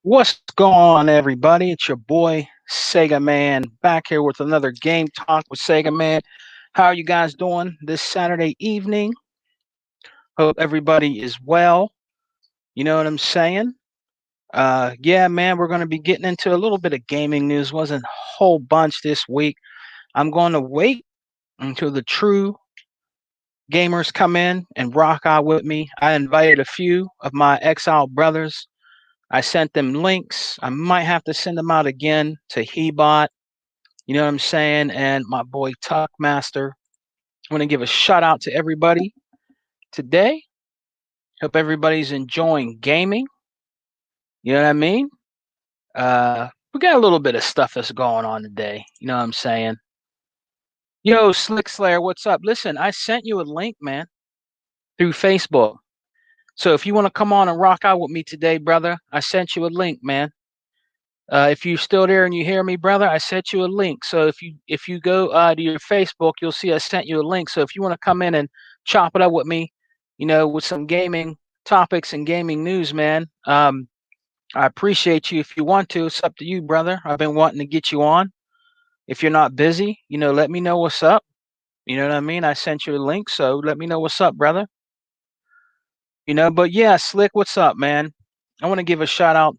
What's going on, everybody? It's your boy Sega Man back here with another game talk with Sega Man. How are you guys doing this Saturday evening? Hope everybody is well. You know what I'm saying? Yeah, man, we're going to be getting into a little bit of gaming news. Wasn't a whole bunch this week. I'm going to wait until the true gamers come in and rock out with me. I invited a few of my exile brothers. I sent them links. I might have to send them out again to Hebot. You know what I'm saying? And my boy Tuckmaster. I want to give a shout out to everybody today. Hope everybody's enjoying gaming. You know what I mean? We got a little bit of stuff that's going on today. You know what I'm saying? Yo, Slick Slayer, what's up? Listen, I sent you a link, man, through Facebook. So if you want to come on and rock out with me today, brother, I sent you a link, man. If you're still there and you hear me, brother, I sent you a link. So if you go to your Facebook, you'll see I sent you a link. So if you want to come in and chop it up with me, with some gaming topics and gaming news, man, I appreciate you. If you want to, it's up to you, brother. I've been wanting to get you on. If you're not busy, let me know what's up. You know what I mean? I sent you a link, so let me know what's up, brother. But yeah, Slick, what's up, man? I want to give a shout out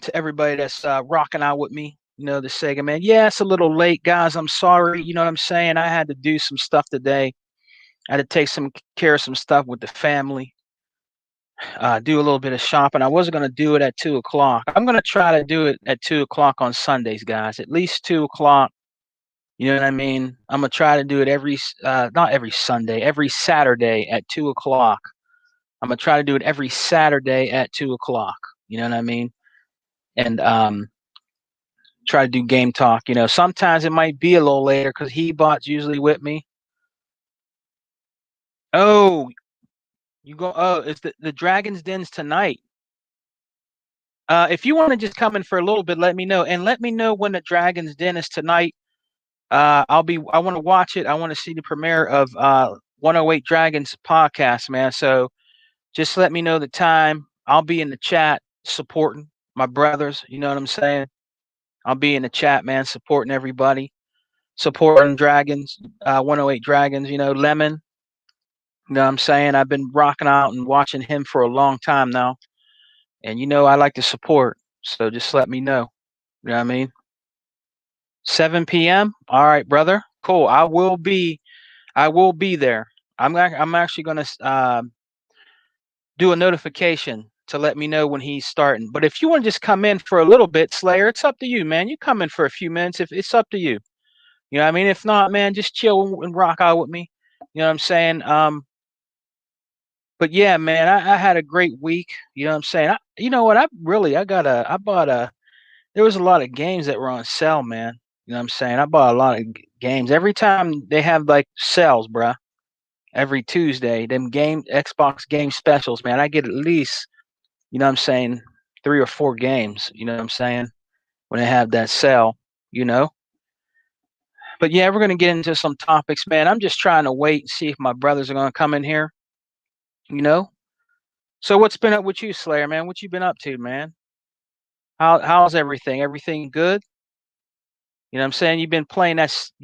to everybody that's rocking out with me. The Sega Man. Yeah, it's a little late, guys. I'm sorry. You know what I'm saying? I had to do some stuff today. I had to take some care of some stuff with the family. Do a little bit of shopping. I wasn't going to do it at 2 o'clock. I'm going to try to do it at 2 o'clock on Sundays, guys. At least 2 o'clock. You know what I mean? I'm gonna try to do it not every Sunday, every Saturday at 2 o'clock. I'm gonna try to do it every Saturday at 2 o'clock. You know what I mean? And try to do game talk. Sometimes it might be a little later because Hebot's usually with me. Oh, you go. Oh, it's the Dragon's Den's tonight. If you want to just come in for a little bit, let me know, and let me know when the Dragon's Den is tonight. I want to watch it. I want to see the premiere of 108 Dragons podcast, man. So just let me know the time. I'll be in the chat supporting my brothers. You know what I'm saying? I'll be in the chat, man, supporting everybody, supporting Dragons, 108 Dragons. Lemon. You know what I'm saying? I've been rocking out and watching him for a long time now, and I like to support. So just let me know. You know what I mean? 7 p.m. All right, brother. Cool. I will be there. I'm actually gonna do a notification to let me know when he's starting. But if you want to just come in for a little bit, Slayer, it's up to you, man. You come in for a few minutes. If it's up to you, you know what I mean. If not, man, just chill and rock out with me. You know what I'm saying? But yeah, man, I had a great week. You know what I'm saying? You know what? I bought a. There was a lot of games that were on sale, man. You know what I'm saying? I bought a lot of games. Every time they have like sales, bruh. Every Tuesday, them Xbox game specials, man. I get at least, you know what I'm saying, 3 or 4 games, you know what I'm saying, when they have that sale, you know. But yeah, we're gonna get into some topics, man. I'm just trying to wait and see if my brothers are gonna come in here, you know. So what's been up with you, Slayer, man? What you been up to, man? How's everything? Everything good? You know what I'm saying? You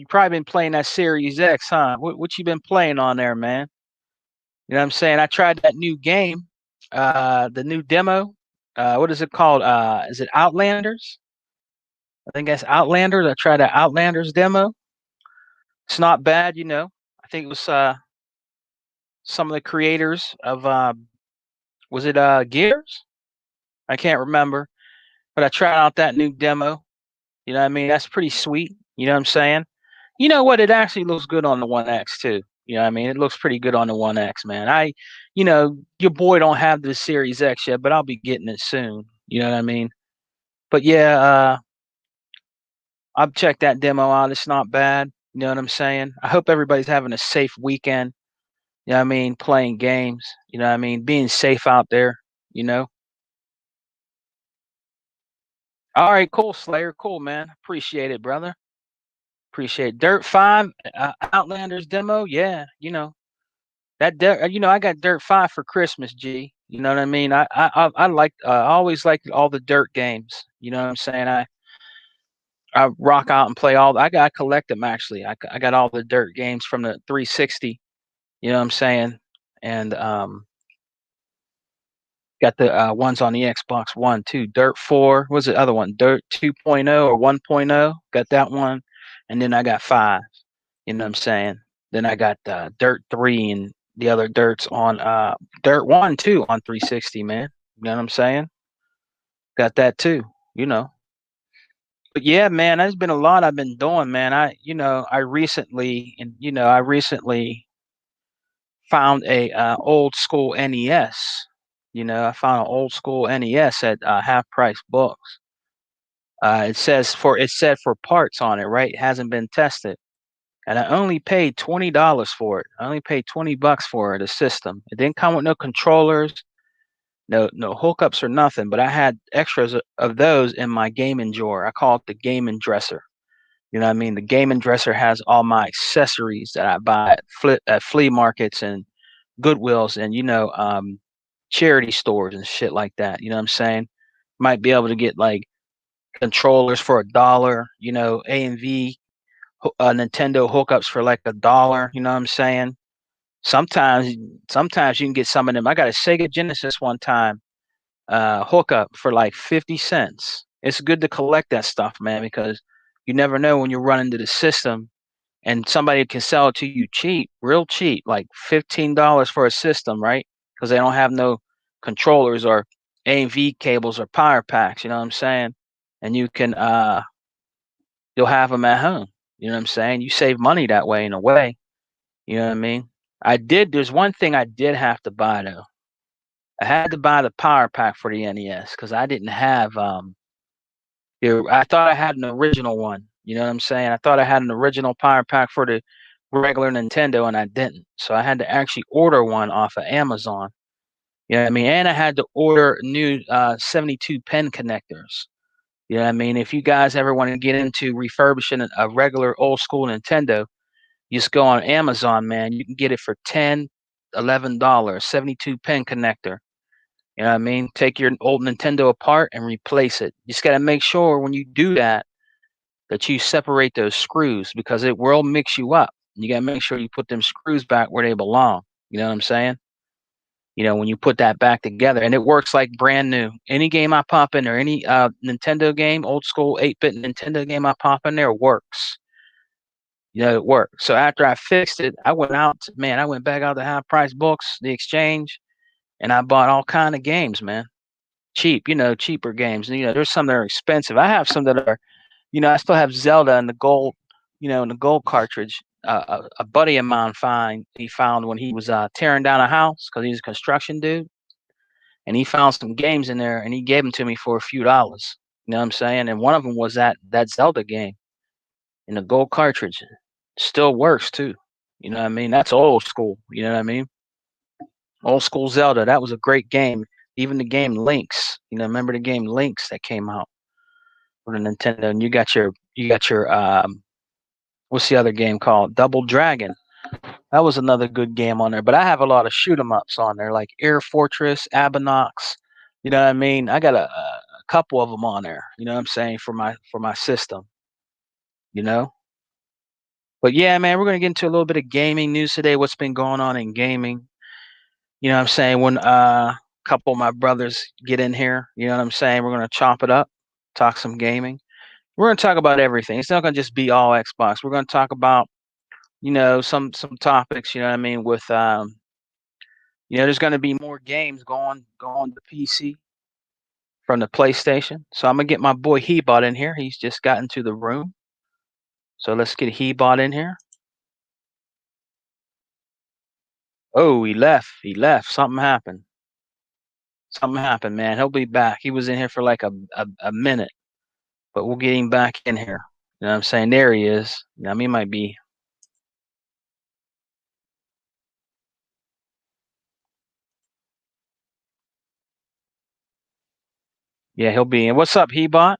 probably been playing that Series X, huh? What you been playing on there, man? You know what I'm saying? I tried that new game, the new demo. What is it called? Is it Outlanders? I think that's Outlanders. I tried that Outlanders demo. It's not bad, you know. I think it was some of the creators of was it Gears? I can't remember, but I tried out that new demo. You know what I mean? That's pretty sweet. You know what I'm saying? You know what? It actually looks good on the One X too. You know what I mean? It looks pretty good on the One X, man. Your boy don't have the Series X yet, but I'll be getting it soon. You know what I mean? But yeah, I've checked that demo out. It's not bad. You know what I'm saying? I hope everybody's having a safe weekend. You know what I mean? Playing games. You know what I mean? Being safe out there. You know? All right, cool, Slayer. Cool, man. Appreciate it, brother. Appreciate it. Dirt 5, Outlanders demo. Yeah, That dirt, I got Dirt 5 for Christmas, G. You know what I mean? I like I always liked all the dirt games. You know what I'm saying? I rock out and play all. I collect them actually. I got all the dirt games from the 360. You know what I'm saying? And got the ones on the Xbox One too. Dirt 4. What's the other one? Dirt 2.0 or 1.0. Got that one, and then I got 5. You know what I'm saying? Then I got Dirt 3 and the other dirts on Dirt 1 too on 360, man. You know what I'm saying? Got that too, you know. But yeah, man, there's been a lot I've been doing, man. I recently found a old school NES. I found an old school NES at half price books. It said for parts on it, right? It hasn't been tested. And I only paid $20 for it. I only paid $20 for it, a system. It didn't come with no controllers, no hookups or nothing. But I had extras of those in my gaming drawer. I call it the gaming dresser. You know what I mean? The gaming dresser has all my accessories that I buy at flea markets and Goodwills and charity stores and shit like that. You know what I'm saying? Might be able to get like controllers for $1. A and V Nintendo hookups for like $1. You know what I'm saying? Sometimes, sometimes you can get some of them. I got a Sega Genesis one time, hookup for like 50 cents. It's good to collect that stuff, man, because you never know when you run into the system and somebody can sell it to you cheap, real cheap, like $15 for a system, right? Because they don't have no controllers or AV cables or power packs. You know what I'm saying? And you'll have them at home. You know what I'm saying? You save money that way in a way. You know what I mean? There's one thing I did have to buy though. I had to buy the power pack for the NES because I didn't have I thought I had an original one. You know what I'm saying? I thought I had an original power pack for the regular Nintendo and I didn't. So I had to actually order one off of Amazon. You know what I mean? And I had to order new 72 pen connectors. You know what I mean? If you guys ever want to get into refurbishing a regular old school Nintendo, you just go on Amazon, man. You can get it for $10, $11, 72 pen connector. You know what I mean? Take your old Nintendo apart and replace it. You just got to make sure when you do that you separate those screws because it will mix you up. You got to make sure you put them screws back where they belong. You know what I'm saying? When you put that back together and it works like brand new. Any game I pop in or any Nintendo game, old school 8-bit Nintendo game I pop in there works. It worked. So after I fixed it, I went back out to half price books, the exchange, and I bought all kind of games, man. Cheap, cheaper games. There's some that are expensive. I have some that are, I still have Zelda in the gold, in the gold cartridge. A buddy of mine he found when he was tearing down a house because he's a construction dude, and he found some games in there, and he gave them to me for a few dollars. You know what I'm saying? And one of them was that Zelda game in the gold cartridge. Still works too. You know what I mean? That's old school. You know what I mean? Old school Zelda. That was a great game. Even the game Lynx. Remember the game Lynx that came out for the Nintendo? And you got your what's the other game called? Double Dragon. That was another good game on there. But I have a lot of shoot 'em ups on there, like Air Fortress, Abanox. You know what I mean? I got a couple of them on there. You know what I'm saying for my system. You know. But yeah, man, we're gonna get into a little bit of gaming news today. What's been going on in gaming? You know what I'm saying? When a couple of my brothers get in here, you know what I'm saying? We're gonna chop it up, talk some gaming. We're gonna talk about everything. It's not gonna just be all Xbox. We're gonna talk about, some topics, you know what I mean, with there's gonna be more games going to PC from the PlayStation. So I'm gonna get my boy Hebot in here. He's just got into the room. So let's get Hebot in here. Oh, he left. He left. Something happened. Something happened, man. He'll be back. He was in here for like a minute, but we'll get him back in here. You know what I'm saying? There he is. He might be. Yeah, he'll be in. What's up, Hebot?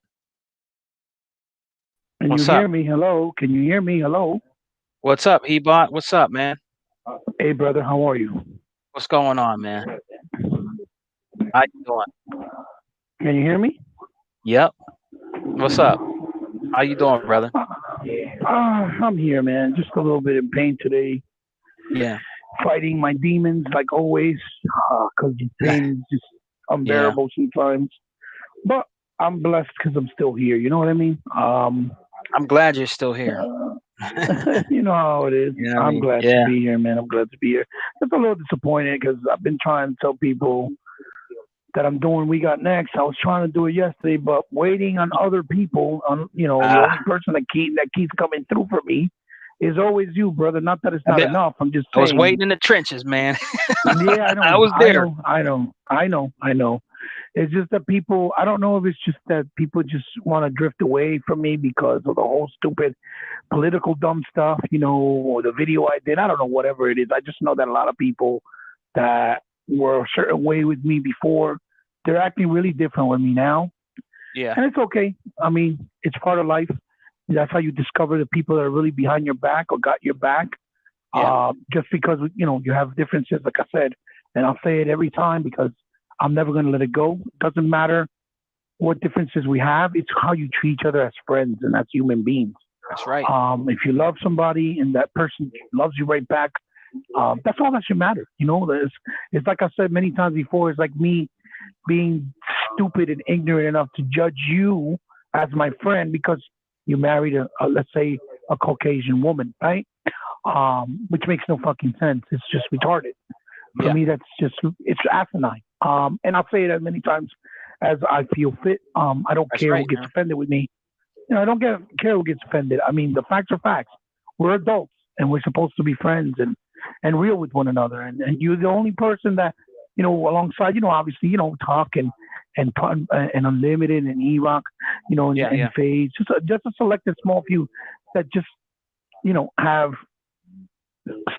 Can What's you hear up? me? Hello? Can you hear me? Hello? What's up, Hebot? What's up, man? Hey, brother, how are you? What's going on, man? How you doing? Can you hear me? Yep. What's up? How you doing, brother? I'm here, man. Just a little bit in pain today. Yeah. Fighting my demons, like always, because the pain is just Yeah. unbearable sometimes. But I'm blessed because I'm still here. You know what I mean? I'm glad you're still here. You know how it is. You know what I I'm mean? glad to Yeah. be here, man. I'm glad to be here. Just a little disappointed because I've been trying to tell people that I'm doing We Got Next. I was trying to do it yesterday, but waiting on other people. The Ah, only person that keeps coming through for me is always you, brother. Not that it's I've not been, enough. I'm just I was waiting saying. in the trenches, man. Yeah, I was there. I know. It's just that people. I don't know if it's just that people just want to drift away from me because of the whole stupid political dumb stuff, or the video I did. I don't know, whatever it is. I just know that a lot of people that were a certain way with me before, they're acting really different with me now. Yeah. And it's okay. I mean, it's part of life. That's how you discover the people that are really behind your back or got your back. Yeah. Just because, you have differences, like I said, and I'll say it every time because I'm never going to let it go. It doesn't matter what differences we have. It's how you treat each other as friends and as human beings. That's right. If you love somebody and that person loves you right back, that's all that should matter. It's like I said many times before. It's like me being stupid and ignorant enough to judge you as my friend because you married let's say a Caucasian woman, right? Which makes no fucking sense. It's just retarded. For Yeah. me, it's asinine. And I'll say it as many times as I feel fit. I don't That's care right, who gets man. offended with me. I don't care who gets offended. I mean, the facts are facts. We're adults and we're supposed to be friends and real with one another. And you're the only person that, alongside, obviously, talk and Unlimited and E-Rock, Yeah. and Yeah. Phase, just a selected small few that just, have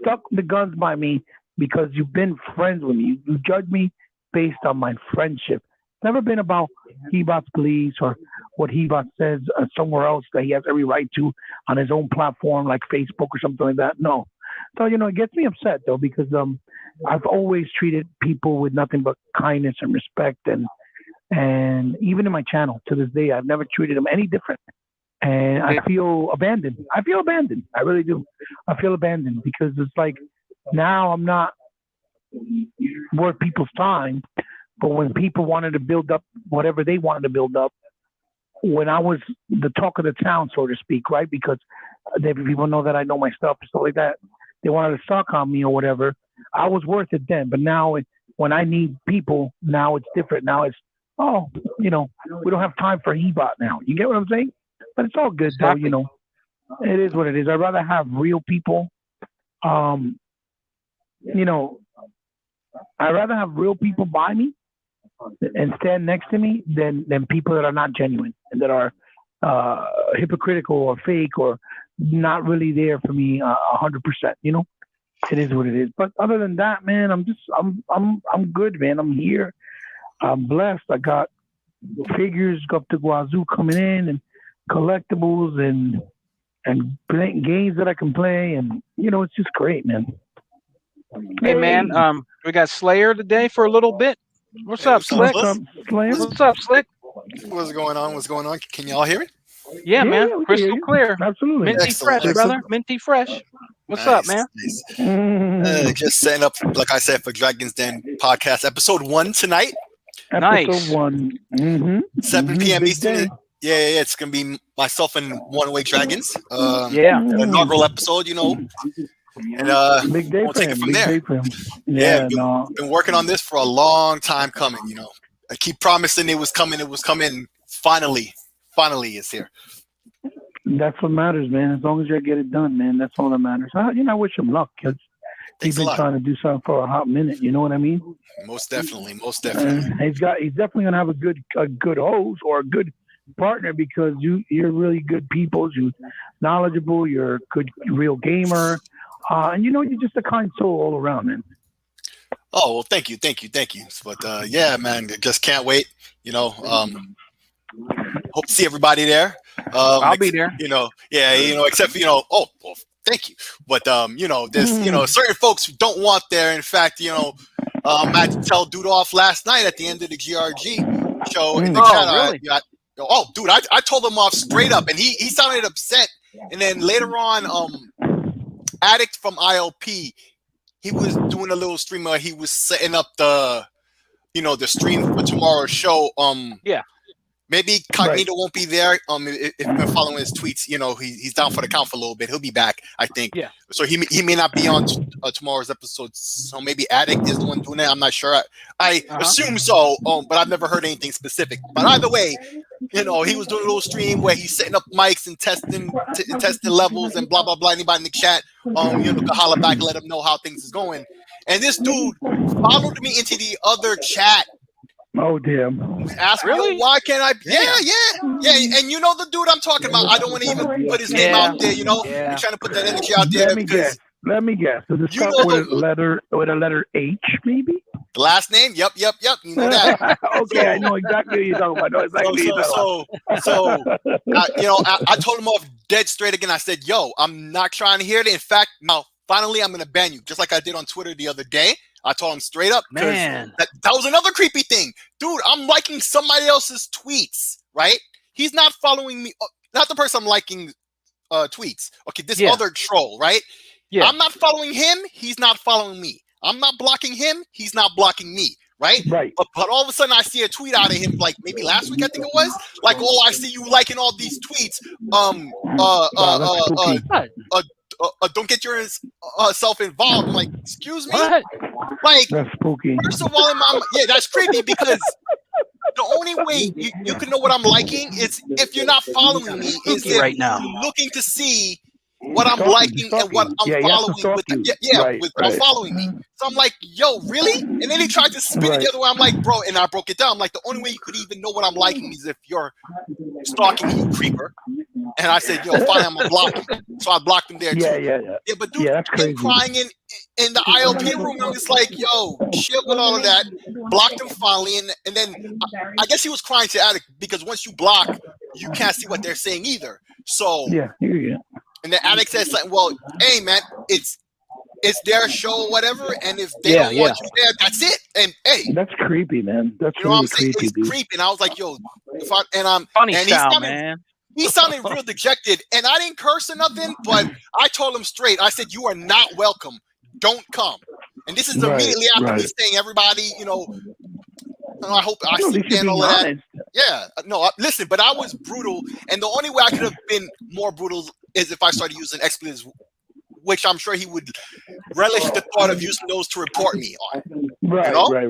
stuck the guns by me because you've been friends with me. You judge me based on my friendship. It's never been about Hebot's beliefs or what Hebot says somewhere else that he has every right to on his own platform like Facebook or something like that. No. So, it gets me upset though because I've always treated people with nothing but kindness and respect and even in my channel to this day I've never treated them any different. And I feel abandoned. I really do. I feel abandoned because it's like now I'm not worth people's time. But when people wanted to build up whatever they wanted to build up, when I was the talk of the town, so to speak, right? Because people know that I know my stuff and stuff like that. They wanted to suck on me or whatever. I was worth it then. But now, when I need people, now it's different. Now it's, we don't have time for Hebot now. You get what I'm saying? But it's all good, though, Exactly. It is what it is. I'd rather have real people, um, you know, I'd rather have real people by me and stand next to me than people that are not genuine and that are hypocritical or fake or not really there for me 100%. It is what it is. But other than that, man, I'm good, man. I'm here. I'm blessed. I got figures up to Guazoo coming in and collectibles and games that I can play, and it's just great, man. Hey, man. We got Slayer today for a little bit. What's Hey, up, what's up, Slick? What's fellas? up, Slayer? What's, What's up, Slick? what's going on? What's going on? Can y'all hear me? Yeah, man. Yeah, we can hear Crystal you. clear. Absolutely. Minty Excellent, fresh, Crystal. brother. Minty fresh. What's up, nice, man? nice. Mm. Just setting up, like I said, for Dragon's Den podcast episode 1 tonight, Episode Nice. 1. 7 p.m. Big Eastern. day. Yeah. It's gonna be myself and One Way Dragons. Yeah. The Mm. inaugural episode, and Big day we'll for take it him. from Big there. day for him. Yeah, Yeah, no. been working on this for a long time coming. I keep promising it was coming. It was coming. Finally, it's here. That's what matters, man. As long as you get it done, man, that's all that matters. I wish him luck because he's Thanks a been lot. trying to do something for a hot minute. You know what I mean? Most definitely. He's definitely gonna have a good host or a good partner because you're really good people. You're knowledgeable. You're a good real gamer, and you're just a kind soul all around, man. Oh well, thank you. But yeah, man, just can't wait. hope to see everybody there. I'll be there. Except for oh, well, thank you. But there's certain folks who don't want there. In fact, I had to tell dude off last night at the end of the GRG show in the chat. Really? Dude, I told him off straight up, and he sounded upset. And then later on, Addict from ILP, he was doing a little stream where he was setting up the stream for tomorrow's show. Maybe Cognito won't be there. If you've been following his tweets, he's down for the count for a little bit. He'll be back, I think. Yeah. So he may not be on tomorrow's episode. So maybe Addict is the one doing it. I'm not sure. I assume so. But I've never heard anything specific. But either way, he was doing a little stream where he's setting up mics and testing levels and blah blah blah. Anybody in the chat, can holler back and let him know how things is going. And this dude followed me into the other chat. Oh damn! Ask really? Why can't I? Yeah. And the dude I'm talking about. I don't want to even put his name out there. I'm trying to put that energy out there. Let me guess. Does it start with a letter H, maybe? The last name? Yep. You know that. Okay, I know exactly what you're talking about. I told him off dead straight again. I said, "Yo, I'm not trying to hear it. In fact, now finally, I'm gonna ban you, just like I did on Twitter the other day." I told him straight up, man. That was another creepy thing. Dude, I'm liking somebody else's tweets, right? He's not following me. Not the person I'm liking tweets. Okay, this other troll, right? Yeah. I'm not following him. He's not following me. I'm not blocking him. He's not blocking me, right? Right. But all of a sudden, I see a tweet out of him, like maybe last week, I think it was. Like, oh, I see you liking all these tweets. Don't get yourself involved. I'm like, excuse me? What? Like, that's spooky. First of all, that's creepy because the only way you can know what I'm liking is if you're not following me, is if right now you're looking to see what I'm liking and what I'm following. Without following me. So I'm like, yo, really? And then he tried to spin it the other way. I'm like, bro, and I broke it down. I'm like, the only way you could even know what I'm liking is if you're stalking me, you creeper. And I said, yo, fine, I'm gonna block him. So I blocked him there too. Yeah, but dude, been crying in the ILP room, and it's like, yo, shit with all of that. Blocked him finally, and then I guess he was crying to Addict because once you block, you can't see what they're saying either. So and the Addict said something. Well, hey man, it's their show or whatever, and if they don't want you there, that's it. And hey, that's creepy, man. That's really what I'm saying? Creepy. It's creepy. And I was like, yo, funny style, man. He sounded real dejected, and I didn't curse or nothing, but I told him straight. I said, you are not welcome. Don't come. And this is immediately after me saying, everybody, I hope I see all of that. Yeah. No, listen, but I was brutal, and the only way I could have been more brutal is if I started using expletives, which I'm sure he would relish the thought of using those to report me on. Right. So don't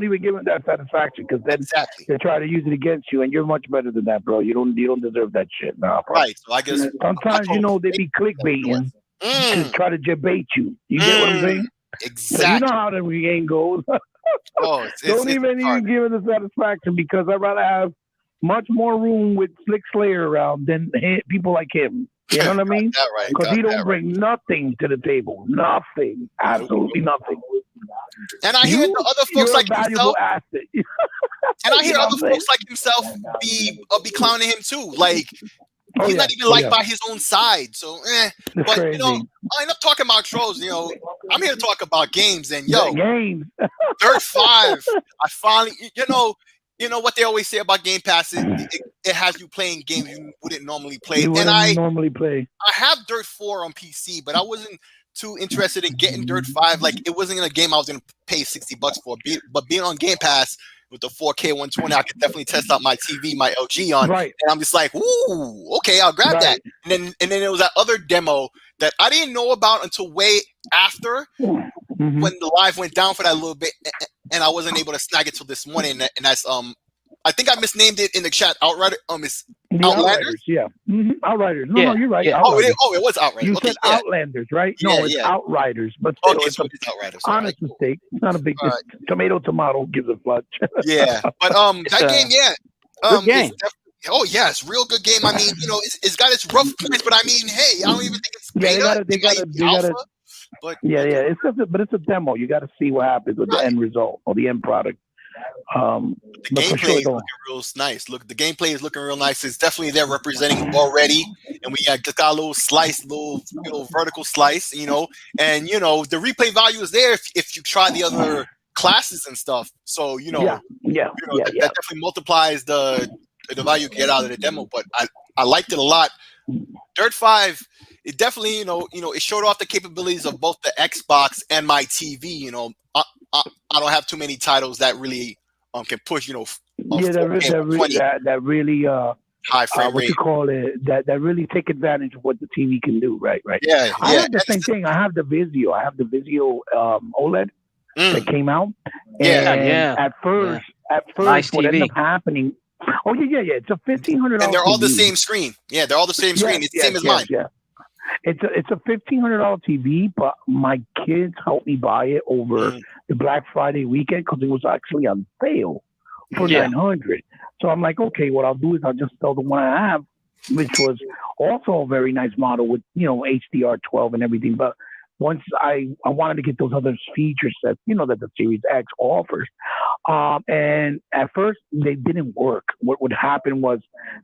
even give him that satisfaction, because then they try to use it against you, and you're much better than that, bro. You don't deserve that shit. Nah, bro. Right. So I guess sometimes they be clickbaiting to try to debate you. You get what I'm saying? Exactly. So you know how the game goes. Don't even give it the satisfaction, because I'd rather have much more room with Slick Slayer around than people like him. You know what I mean? Because he don't bring nothing to the table. Nothing. Absolutely nothing. And I hear the other folks like himself. And I hear other folks like himself be clowning him too. Like, he's not even liked by his own side. So, but crazy. I end up talking about trolls. I'm here to talk about games. And games. Dirt 5. I finally, you know what they always say about Game Pass? It has you playing games you wouldn't normally play. I have Dirt 4 on PC, but I wasn't too interested in getting Dirt 5. Like, it wasn't in a game I was going to pay $60 for. But being on Game Pass with the 4K 120, I could definitely test out my TV, my LG on. Right. And I'm just like, ooh, okay, I'll grab that. And then there was that other demo that I didn't know about until way after when the live went down for that little bit. And I wasn't able to snag it till this morning. And that's I think I misnamed it in the chat. Outrider. It's Outlanders. Yeah. Outriders. No, you're right. Yeah. It was Outriders. You said Outlanders, right? No, it's Outriders. But still, it's so it's Outriders. Honest mistake. It's not a big tomato gives a fudge. Yeah, but that game, good game. It's real good game. I mean, it's got its rough points, but I mean, hey, I don't even think it's beta. They gotta. But it's a demo. You got to see what happens with the end result or the end product. The But for gameplay sure, is looking real nice. Look, the gameplay is looking real nice. It's definitely there representing already, and we got a little slice, little vertical slice, and the replay value is there if you try the other classes and stuff. So yeah. that definitely multiplies the value you get out of the demo. But I liked it a lot. Dirt 5, it definitely it showed off the capabilities of both the Xbox and my TV. I don't have too many titles that really can push that really high frame what rate. you call it, that really take advantage of what the TV can do, right? Yeah, I have the same thing. I have the Vizio. OLED that came out. And at first, nice what TV. ended up happening. Oh yeah. It's a $1,500. And they're all TV. the same screen. Yeah, they're all the same screen. It's the same as mine. Yeah. It's a $1,500 TV, but my kids helped me buy it over the Black Friday weekend because it was actually on sale for $900. So I'm like, okay, what I'll do is I'll just sell the one I have, which was also a very nice model with HDR12 and everything. But once I wanted to get those other features that that the Series X offers, and at first they didn't work. What would happen was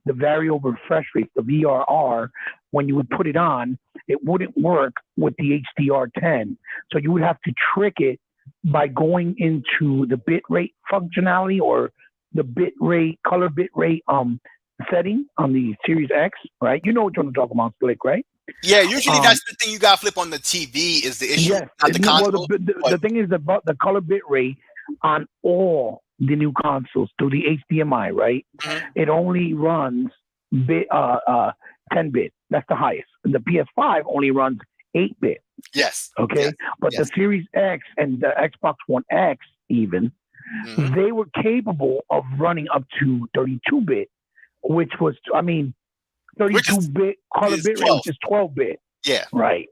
the variable refresh rate, the VRR, when you would put it on, it wouldn't work with the HDR10. So you would have to trick it by going into the bitrate functionality or the color bitrate setting on the Series X, right? You know what I'm talking about, Slick, right? Yeah, usually that's the thing you gotta flip on the TV is the issue, not the console. Well, the thing is about the color bitrate on all the new consoles through the HDMI, right? Mm-hmm. It only runs 10-bit. That's the highest. And the PS5 only runs 8-bit. Yes. Okay. Yes. But the Series X and the Xbox One X even, they were capable of running up to 32-bit, which was, 32-bit color bit rate, which is 12-bit. Yeah. Right.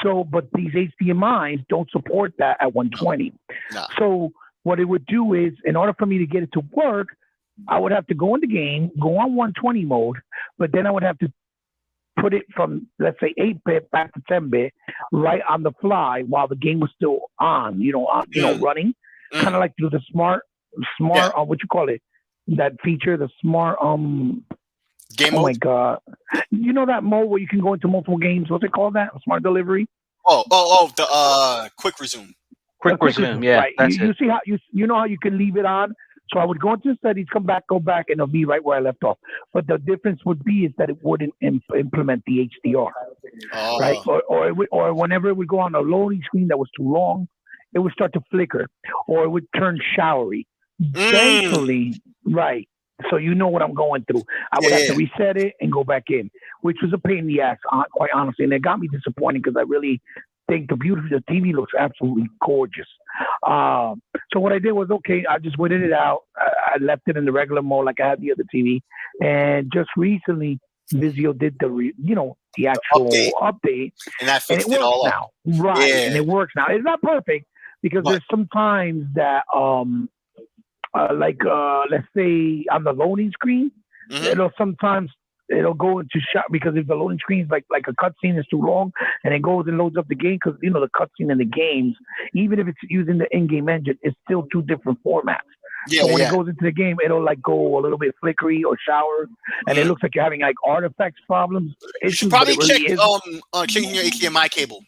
So, but these HDMIs don't support that at 120. No. So what it would do is, in order for me to get it to work, I would have to go in the game, go on 120 mode, but then I would have to put it from, let's say, 8-bit back to 10-bit right on the fly while the game was still on, running. Kind of like through the smart, what you call it? That feature, the smart, game mode? Oh my God. You know that mode where you can go into multiple games? What's it called? That smart delivery? The quick resume. Quick resume, yeah. Right. You see how you know how you can leave it on? So I would go into settings, go back, and it'll be right where I left off. But the difference would be is that it wouldn't implement the HDR, right? Or whenever it would go on a loading screen that was too long, it would start to flicker, or it would turn showery. Thankfully, right. So you know what I'm going through. I would have to reset it and go back in, which was a pain in the ass, quite honestly. And it got me disappointed because I really think the TV looks absolutely gorgeous. So what I did was, okay, I just waited it out. I left it in the regular mode like I had the other TV. And just recently, Vizio did the actual update. And that fixed it all now. up. Right. Yeah. And it works now. It's not perfect because there's some times that let's say on the loading screen, it'll go into shot because if the loading screen is like a cutscene is too long and it goes and loads up the game because the cutscene in the games, even if it's using the in-game engine, it's still two different formats. So when it goes into the game, it'll go a little bit flickery or shower, and it looks like you're having artifacts problems. You should probably check changing your HDMI cable.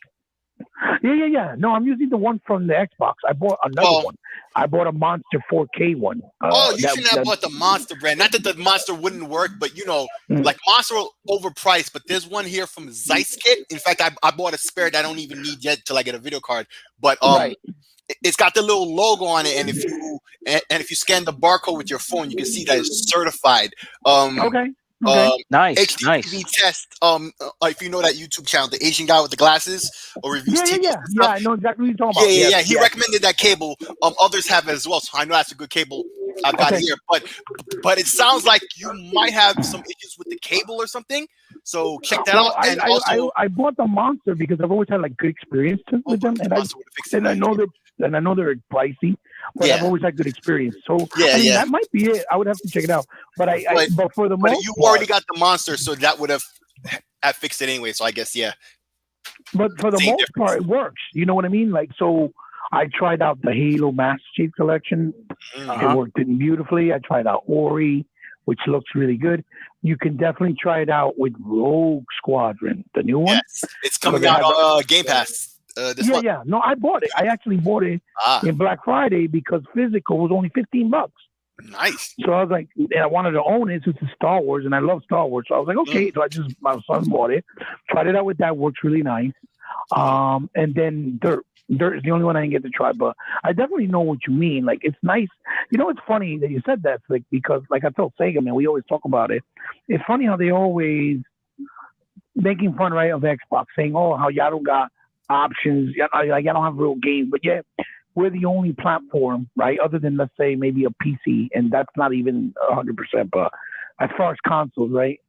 Yeah. No, I'm using the one from the Xbox. I bought another one. I bought a Monster 4K one. You shouldn't have bought the Monster brand. Not that the Monster wouldn't work, but like Monster overpriced. But there's one here from Zeiskit. In fact, I bought a spare that I don't even need yet till I get a video card. But it's got the little logo on it, and if you scan the barcode with your phone, you can see that it's certified. Okay. Nice. HDTV test. If you know that YouTube channel, the Asian guy with the glasses or reviews TV. Yeah, I know exactly what you're talking about. Yeah. He recommended that cable. Others have it as well, so I know that's a good cable I've got here. But it sounds like you might have some issues with the cable or something. So check that out. And I bought the Monster because I've always had good experiences with them, and I know they're pricey, but I've always had good experience. So that might be it. I would have to check it out. But for the most you already got the Monster, so that would have fixed it anyway. So I guess But for the most part, it works. You know what I mean? I tried out the Halo Master Chief Collection. It worked beautifully. I tried out Ori, which looks really good. You can definitely try it out with Rogue Squadron, the new one. Yes, it's coming out on Game Pass this month. Yeah. No, I bought it. I actually bought it in Black Friday because physical was only $15. Nice. So I was like, and I wanted to own it since it's Star Wars, and I love Star Wars. So I was like, okay. So my son bought it, tried it out with that. Works really nice. And then Dirt is the only one I didn't get to try, but I definitely know what you mean. Like, it's nice. You know, it's funny that you said that, like, because like I told Sega, man, we always talk about it. It's funny how they always making fun, right, of Xbox, saying, oh, how y'all don't got options, like y'all don't have real games, but yeah, we're the only platform, right, other than, let's say, maybe a PC, and that's not even 100%, but as far as consoles, right,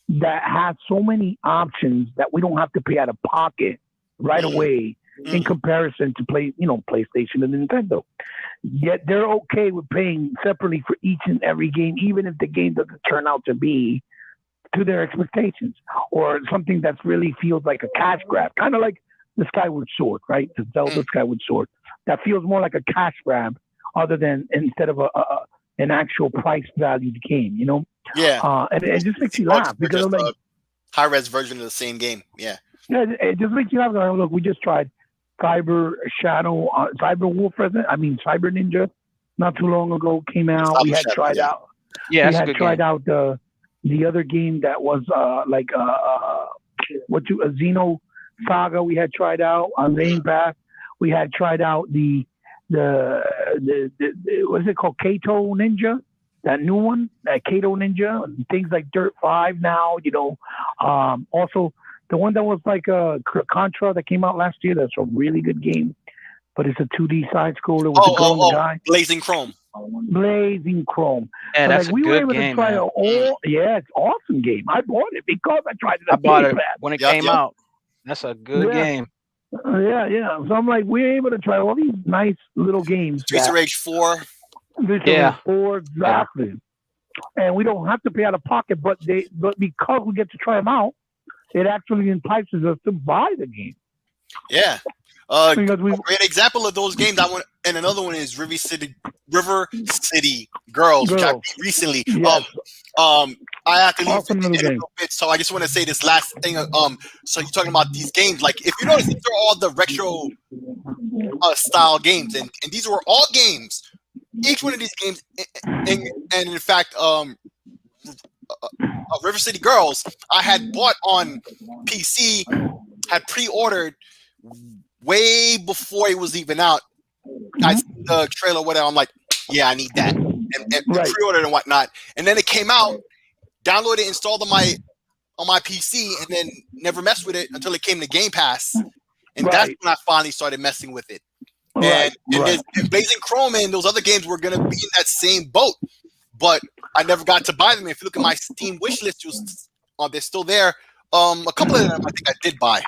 that has so many options that we don't have to pay out of pocket right away in comparison to PlayStation and Nintendo. Yet they're okay with paying separately for each and every game, even if the game doesn't turn out to be to their expectations or something that really feels like a cash grab, kind of like the Skyward Sword, right? The Zelda Skyward Sword. That feels more like a cash grab instead of an actual price valued game, you know? Yeah. And it just makes you laugh because just like high-res version of the same game. Yeah. Yeah, it just makes you laugh. Look, we just tried Cyber Ninja not too long ago came out. We had tried out. Yeah, we had tried out the other game that was a Xeno Saga. We had tried out on Game Pass. We had tried out the what's it called, Kato Ninja, that new one, Kato Ninja, and things like Dirt 5 now. You know, also. The one that was like Contra that came out last year, that's a really good game, but it's a 2D side scroller with the girl and the guy. Blazing Chrome. Yeah, that's a good game. We were able to try it's awesome game. I bought it because I tried it. I bought it when it came out. That's a good game. Yeah. So I'm like, we're able to try all these nice little games. Streets of Rage 4. Rage 4, exactly. Yeah. And we don't have to pay out of pocket, but because we get to try them out, it actually entices us to buy the game. Yeah. A great example of those games, and another one is River City Girls, which I beat recently. Yes. I have to leave in a little bit, so I just want to say this last thing. So you're talking about these games, like if you notice, these are all the retro style games, and these were all games. Each one of these games, and in fact, River City Girls, I had bought on PC, had pre-ordered way before it was even out. I see the trailer, whatever. I'm like, yeah, I need that, and pre-ordered and whatnot. And then it came out, downloaded it, installed on my PC, and then never messed with it until it came to Game Pass, and that's when I finally started messing with it. And Blazing Chrome and those other games were gonna be in that same boat, but I never got to buy them. If you look at my Steam wish list, they're still there. A couple of them I think I did buy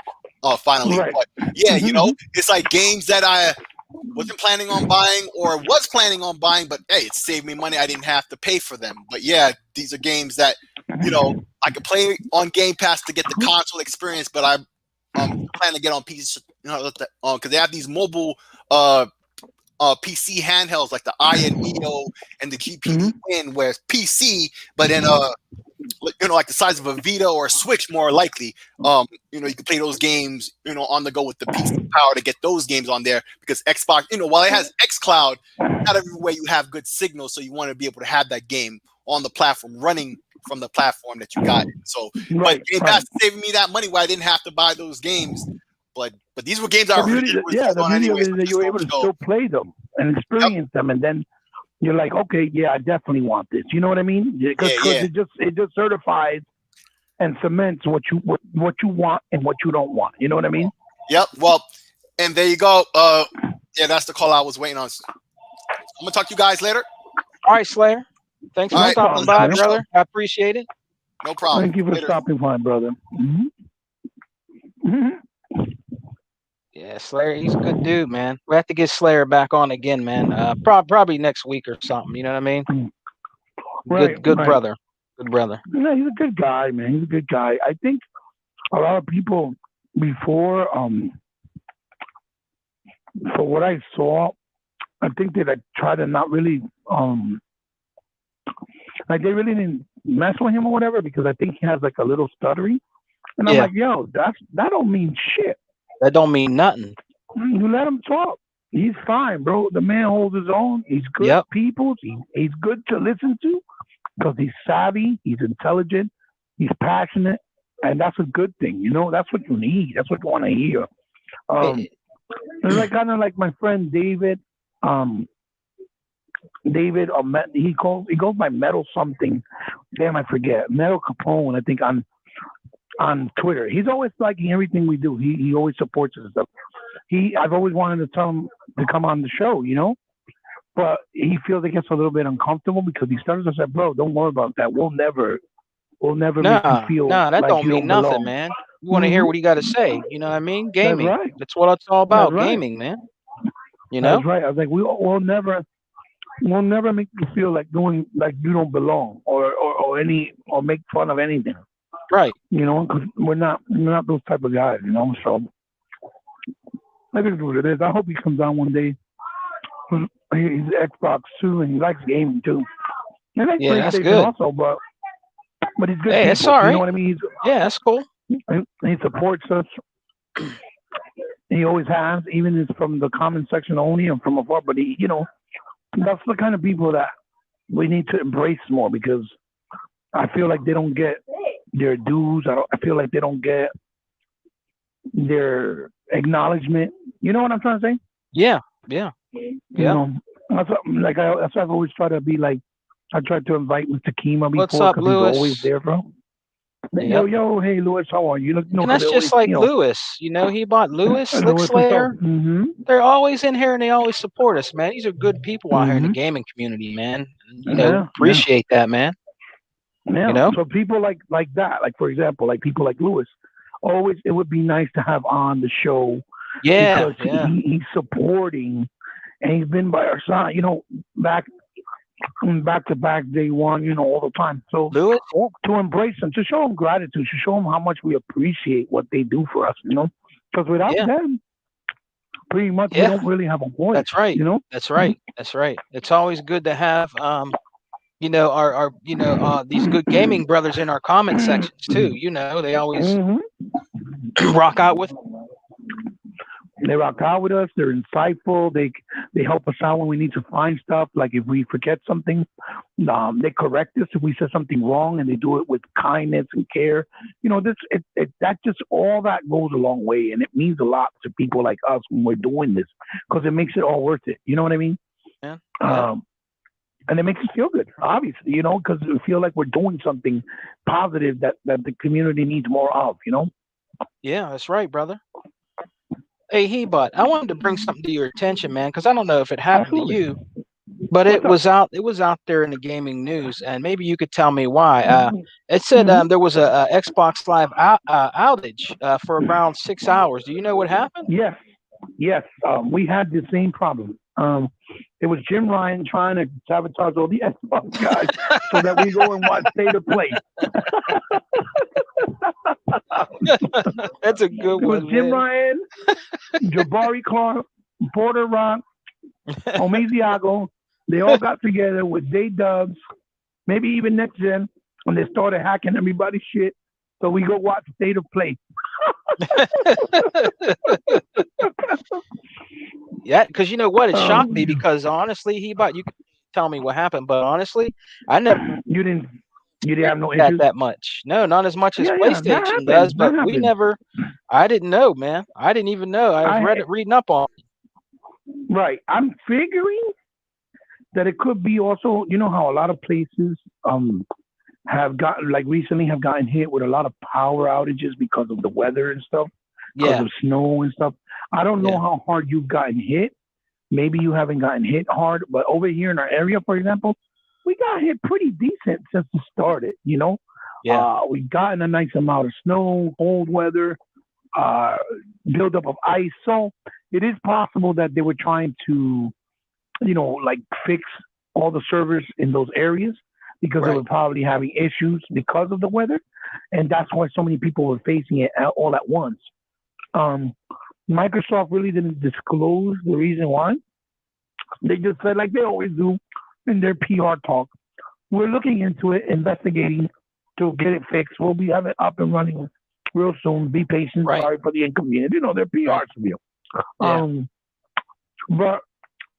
finally. But yeah, you know, it's like games that I wasn't planning on buying or was planning on buying, but hey, it saved me money. I didn't have to pay for them. But yeah, these are games that, you know, I could play on Game Pass to get the console experience, but I plan to get on PC, you know, because they have these mobile PC handhelds like the Iron Neo and the GPD Win, where it's PC, but then you know, like the size of a Vita or a Switch, more likely. You know, you can play those games, you know, on the go with the PC power to get those games on there, because Xbox, you know, while it has xCloud, not everywhere you have good signal, so you want to be able to have that game on the platform running from the platform that you got. So, but Game Pass saving me that money where I didn't have to buy those games. But these were games I really was the beauty of it is that you were able to still play them and experience them, and then you're like, okay, yeah, I definitely want this. You know what I mean? Because it just certifies and cements what you want and what you don't want. You know what I mean? Yep. Well, and there you go. Yeah, that's the call I was waiting on. I'm gonna talk to you guys later. All right, Slayer. Thanks for stopping by, brother. I appreciate it. No problem. Thank you for stopping by, brother. Yeah, Slayer, he's a good dude, man. We have to get Slayer back on again, man. Probably next week or something. You know what I mean? Good brother. Good brother. Yeah, he's a good guy, man. He's a good guy. I think a lot of people before for what I saw, I think they try to not really like they really didn't mess with him or whatever because I think he has like a little stuttery, and I'm Yeah. like, yo, that don't mean shit. That don't mean nothing. You let him talk. He's fine, bro. The man holds his own. He's good Yep. people. He's good to listen to because he's savvy. He's intelligent. He's passionate, and that's a good thing. You know, that's what you need. That's what you want to hear. It's like kind of like my friend David. David, he goes by Metal something. Damn, I forget. Metal Capone, I think on Twitter. He's always liking everything we do. He always supports us and stuff. I've always wanted to tell him to come on the show, you know, but he feels it gets a little bit uncomfortable because he starts to say, "Bro, don't worry about that. We'll never make you feel that like don't you mean don't nothing, belong." man. You want to hear what he got to say. You know what I mean? Gaming. That's right. That's what it's all about. That's right. Gaming, man. You know? That's right. I was like, we'll never make you feel like doing like you don't belong or make fun of anything. Right. You know, because we're not those type of guys. You know, so that is what it is. I hope he comes on one day. He's Xbox too, and he likes gaming too. And that's that's PlayStation good. Also, but he's good. Hey, people, it's all right. You know what I mean? That's cool. He supports us. He always has, even if from the comment section only and from afar. But he, you know, that's the kind of people that we need to embrace more because I feel like they don't get their dues. I feel like they don't get their acknowledgement. You know what I'm trying to say? Yeah. You know, that's what I've always tried to be like. I tried to invite Mr. Kima before because he's always there, bro. Yep. Yo, hey, Lewis, how are you? And that's just like Lewis. You know, he bought Lewis, Slick Slayer. They're always in here and they always support us, man. These are good people out here in the gaming community, man. You know, appreciate that, man. Yeah. You know? So people like that, like for example, like people like Lewis, always it would be nice to have on the show. Yeah. Because he's supporting and he's been by our side, you know, back to back day one, you know, all the time. So Lewis, to embrace them, to show them gratitude, to show them how much we appreciate what they do for us, you know, because without them, pretty much we don't really have a voice. That's right. You know, that's right. That's right. It's always good to have, you know, our you know, these good gaming brothers in our comment sections too. You know, they always rock out with. They rock out with us. They're insightful. They help us out when we need to find stuff. Like if we forget something, they correct us if we said something wrong, and they do it with kindness and care. You know, that just all that goes a long way, and it means a lot to people like us when we're doing this because it makes it all worth it. You know what I mean? Yeah. And it makes us feel good, obviously. You know, because we feel like we're doing something positive that the community needs more of. You know? Yeah, that's right, brother. Hey, Hebot, I wanted to bring something to your attention, man, because I don't know if it happened to you, but it was out there in the gaming news, and maybe you could tell me why. It said there was a Xbox Live outage for around 6 hours. Do you know what happened? Yes. We had the same problem. It was Jim Ryan trying to sabotage all the Xbox guys so that we go and watch State of Play. That's a good one. It was Jim Ryan, Jabari Clark, Porter Rock, Omeziago. They all got together with Day Dubs, maybe even Next Gen, and they started hacking everybody's shit. So we go watch State of Play. Yeah, because you know what? It shocked me because honestly, you could tell me what happened, but honestly, I never. You didn't have no issues? that much. No, not as much as PlayStation does, but we never. I didn't know, man. I didn't even know. I was reading up on it. Right. I'm figuring that it could be also, you know how a lot of places have gotten hit with a lot of power outages because of the weather and stuff, because of snow and stuff. I don't know how hard you've gotten hit. Maybe you haven't gotten hit hard, but over here in our area, for example, we got hit pretty decent since it started, you know? We've gotten a nice amount of snow, cold weather, buildup of ice. So it is possible that they were trying to, you know, like fix all the servers in those areas because they were probably having issues because of the weather. And that's why so many people were facing it all at once. Microsoft really didn't disclose the reason why. They just said, like they always do in their PR talk, we're looking into it, investigating to get it fixed. We'll be having it up and running real soon. Be patient. Right. Sorry for the inconvenience. You know, their PR review. Yeah. But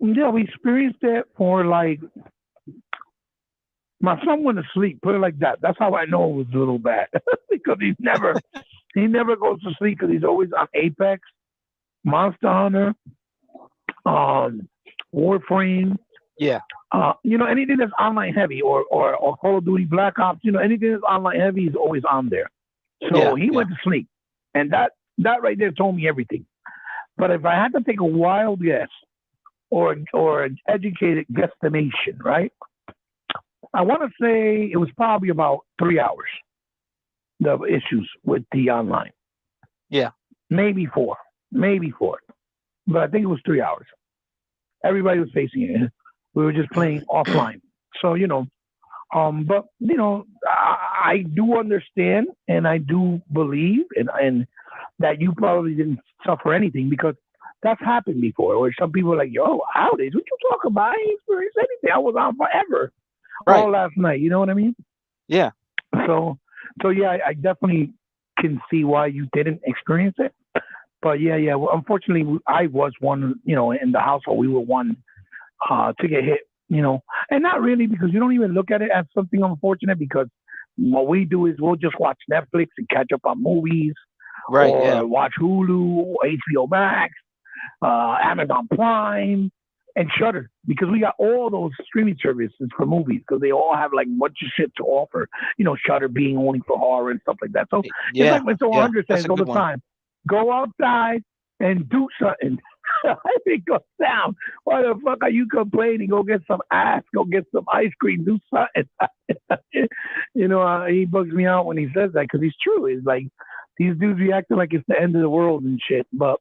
yeah, we experienced it for like my son went to sleep. Put it like that. That's how I know it was a little bad because he never goes to sleep because he's always on Apex, Monster Hunter, Warframe. Yeah. You know, anything that's online heavy or Call of Duty Black Ops, you know, anything that's online heavy is always on there. So he went to sleep. And that right there told me everything. But if I had to take a wild guess or an educated guesstimation, right? I want to say it was probably about 3 hours, the issues with the online. Yeah. Maybe four. But I think it was 3 hours. Everybody was facing it. We were just playing offline. So, you know, but, you know, I do understand and I do believe and that you probably didn't suffer anything because that's happened before. Where some people are like, yo, outage, what you talking about? I ain't experienced anything. I was on forever. Right. All last night. You know what I mean? Yeah. So yeah, I definitely can see why you didn't experience it. But yeah. Well, unfortunately, I was one, you know, in the household. We were one to get hit, you know, and not really because you don't even look at it as something unfortunate because what we do is we'll just watch Netflix and catch up on movies, right? Or yeah, watch Hulu, HBO Max, Amazon Prime, and Shudder because we got all those streaming services for movies because they all have like a bunch of shit to offer. You know, Shudder being only for horror and stuff like that. So yeah, it's like Mr. 100 says all the time: go outside and do something. I think goes down. Why the fuck are you complaining? Go get some ass. Go get some ice cream. Do something. You know, he bugs me out when he says that because he's true. It's like these dudes reacting like it's the end of the world and shit. But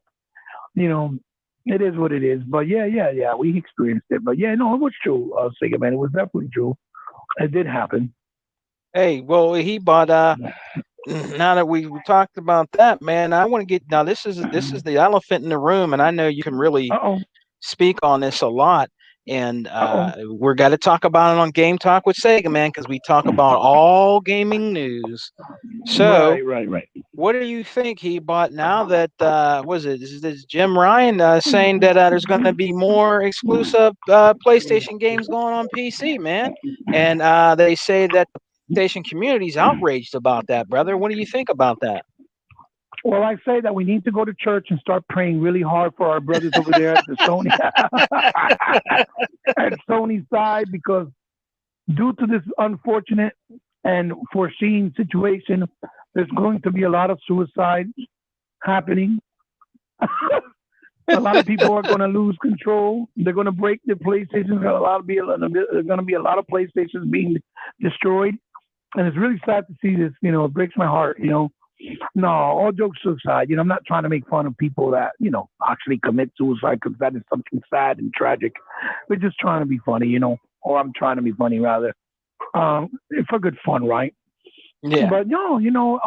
you know, it is what it is. But yeah, we experienced it. But yeah, no, it was true. Sega man, it was definitely true. It did happen. Hey, well, now that we talked about that, man, I want to get now. This is the elephant in the room, and I know you can really speak on this a lot. And we're got to talk about it on Game Talk with Sega, man, because we talk about all gaming news. So, right. What do you think he bought now that is this Jim Ryan saying that there's going to be more exclusive PlayStation games going on PC, man? And they say that the PlayStation community is outraged about that, brother. What do you think about that? Well, I say that we need to go to church and start praying really hard for our brothers over there at the Sony at Sony's side because due to this unfortunate and foreseen situation, there's going to be a lot of suicides happening. A lot of people are going to lose control. They're going to break their PlayStations. There's going to be a lot of PlayStations being destroyed. And it's really sad to see this. You know, it breaks my heart, you know. No, all jokes aside, you know, I'm not trying to make fun of people that, you know, actually commit suicide because that is something sad and tragic. We're just trying to be funny, you know, or I'm trying to be funny rather. For good fun, right? Yeah. But no, you know,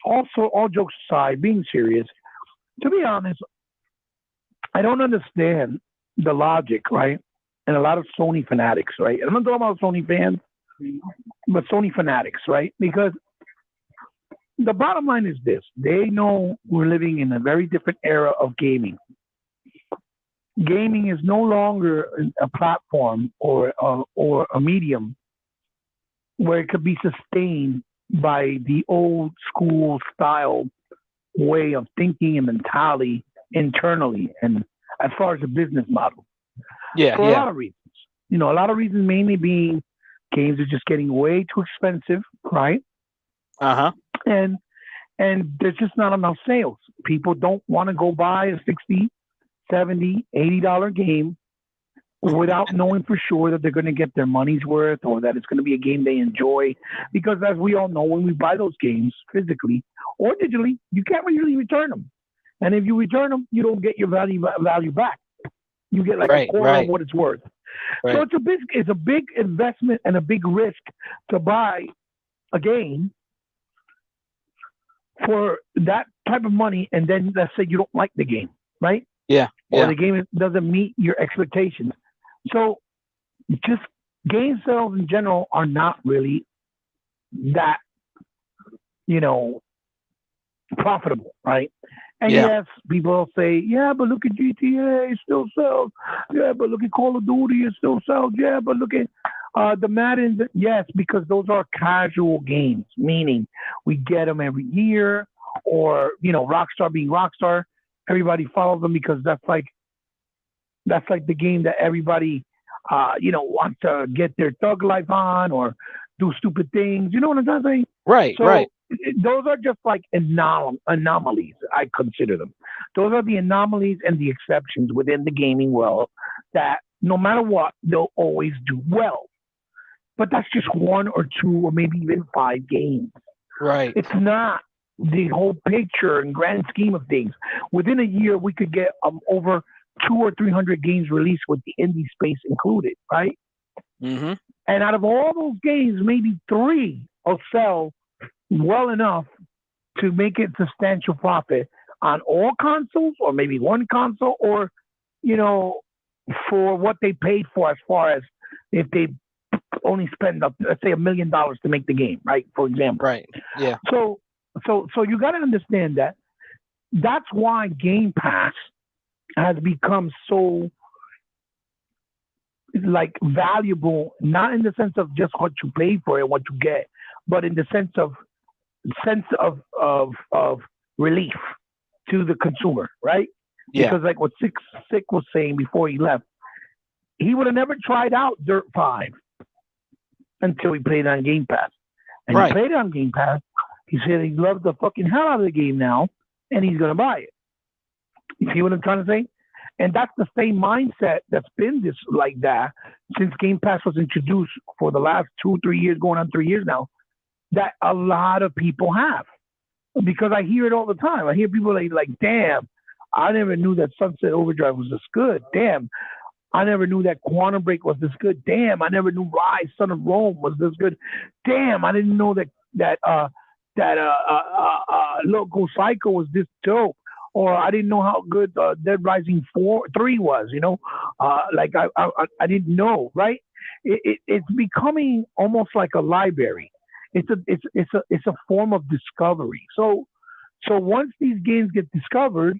also all jokes aside, being serious, to be honest, I don't understand the logic, right? And a lot of Sony fanatics, right? And I'm not talking about Sony fans, but Sony fanatics, right? Because the bottom line is this. They know we're living in a very different era of gaming. Gaming is no longer a platform or a medium where it could be sustained by the old school style way of thinking and mentality internally and as far as a business model. For a lot of reasons. You know, a lot of reasons mainly being games are just getting way too expensive, right? Uh-huh. And there's just not enough sales. People don't want to go buy a $60, $70, $80 game without knowing for sure that they're going to get their money's worth or that it's going to be a game they enjoy. Because as we all know, when we buy those games physically or digitally, you can't really return them. And if you return them, you don't get your value back. You get like a quarter of what it's worth. Right. So it's a big investment and a big risk to buy a game for that type of money, and then let's say you don't like the game, right? Yeah. Or Yeah. the game doesn't meet your expectations. So just game sales in general are not really that, profitable, right? And Yeah. yes, people will say, yeah, but look at GTA, it still sells. Yeah, but look at Call of Duty, it still sells. Yeah, but look at the Madden. Yes, because those are casual games, meaning we get them every year, or Rockstar being Rockstar, everybody follows them because that's like the game that everybody wants to get their thug life on or do stupid things. You know what I'm trying to say? Right. So Right. those are just like anomalies. I consider them. Those are the anomalies and the exceptions within the gaming world that no matter what, they'll always do well. But that's just one or two or maybe even 5 games. Right. It's not the whole picture and grand scheme of things. Within a year, we could get over 200 or 300 games released with the indie space included, right? Mm-hmm. And out of all those games, maybe 3 will sell well enough to make it substantial profit on all consoles, or maybe one console, or for what they paid for, as far as if they only spend let's say $1 million to make the game, right? For example. Right. Yeah. So you got to understand that that's why Game Pass has become so like valuable, not in the sense of just what you pay for and what you get, but in the sense of relief to the consumer, right? Yeah. Because like what Sick was saying before he left, he would have never tried out Dirt 5 until he played on Game Pass. And Right. he played on Game Pass. He said he loves the fucking hell out of the game now, and he's going to buy it. You see what I'm trying to say? And that's the same mindset that's been this like that since Game Pass was introduced for the last 2-3 years, going on 3 years now, that a lot of people have. Because I hear it all the time. I hear people like, damn, I never knew that Sunset Overdrive was this good. Damn, I never knew that Quantum Break was this good. Damn, I never knew Rise, Son of Rome was this good. Damn, I didn't know that Loco Psycho was this dope. Or I didn't know how good Dead Rising 3 was. Like I didn't know, right? It's becoming almost like a library. It's a form of discovery. So once these games get discovered,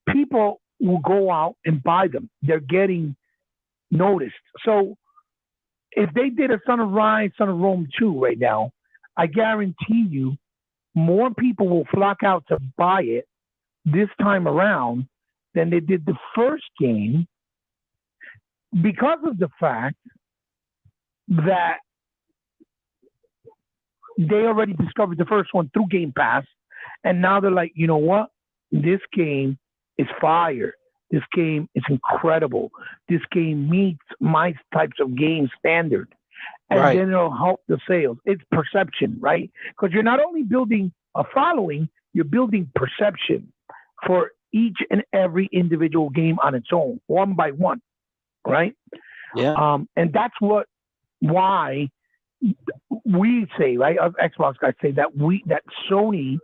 people will go out and buy them. They're getting noticed. So if they did a Son of Rise, Son of Rome 2 right now, I guarantee you more people will flock out to buy it this time around than they did the first game, because of the fact that they already discovered the first one through Game Pass, and now they're like, you know what? This game is fire. This game is incredible. This game meets my types of game standard. And Right. then it'll help the sales. It's perception, right? Because you're not only building a following, you're building perception for each and every individual game on its own, one by one, right? Yeah. And that's why we say, right, us Xbox guys say that Sony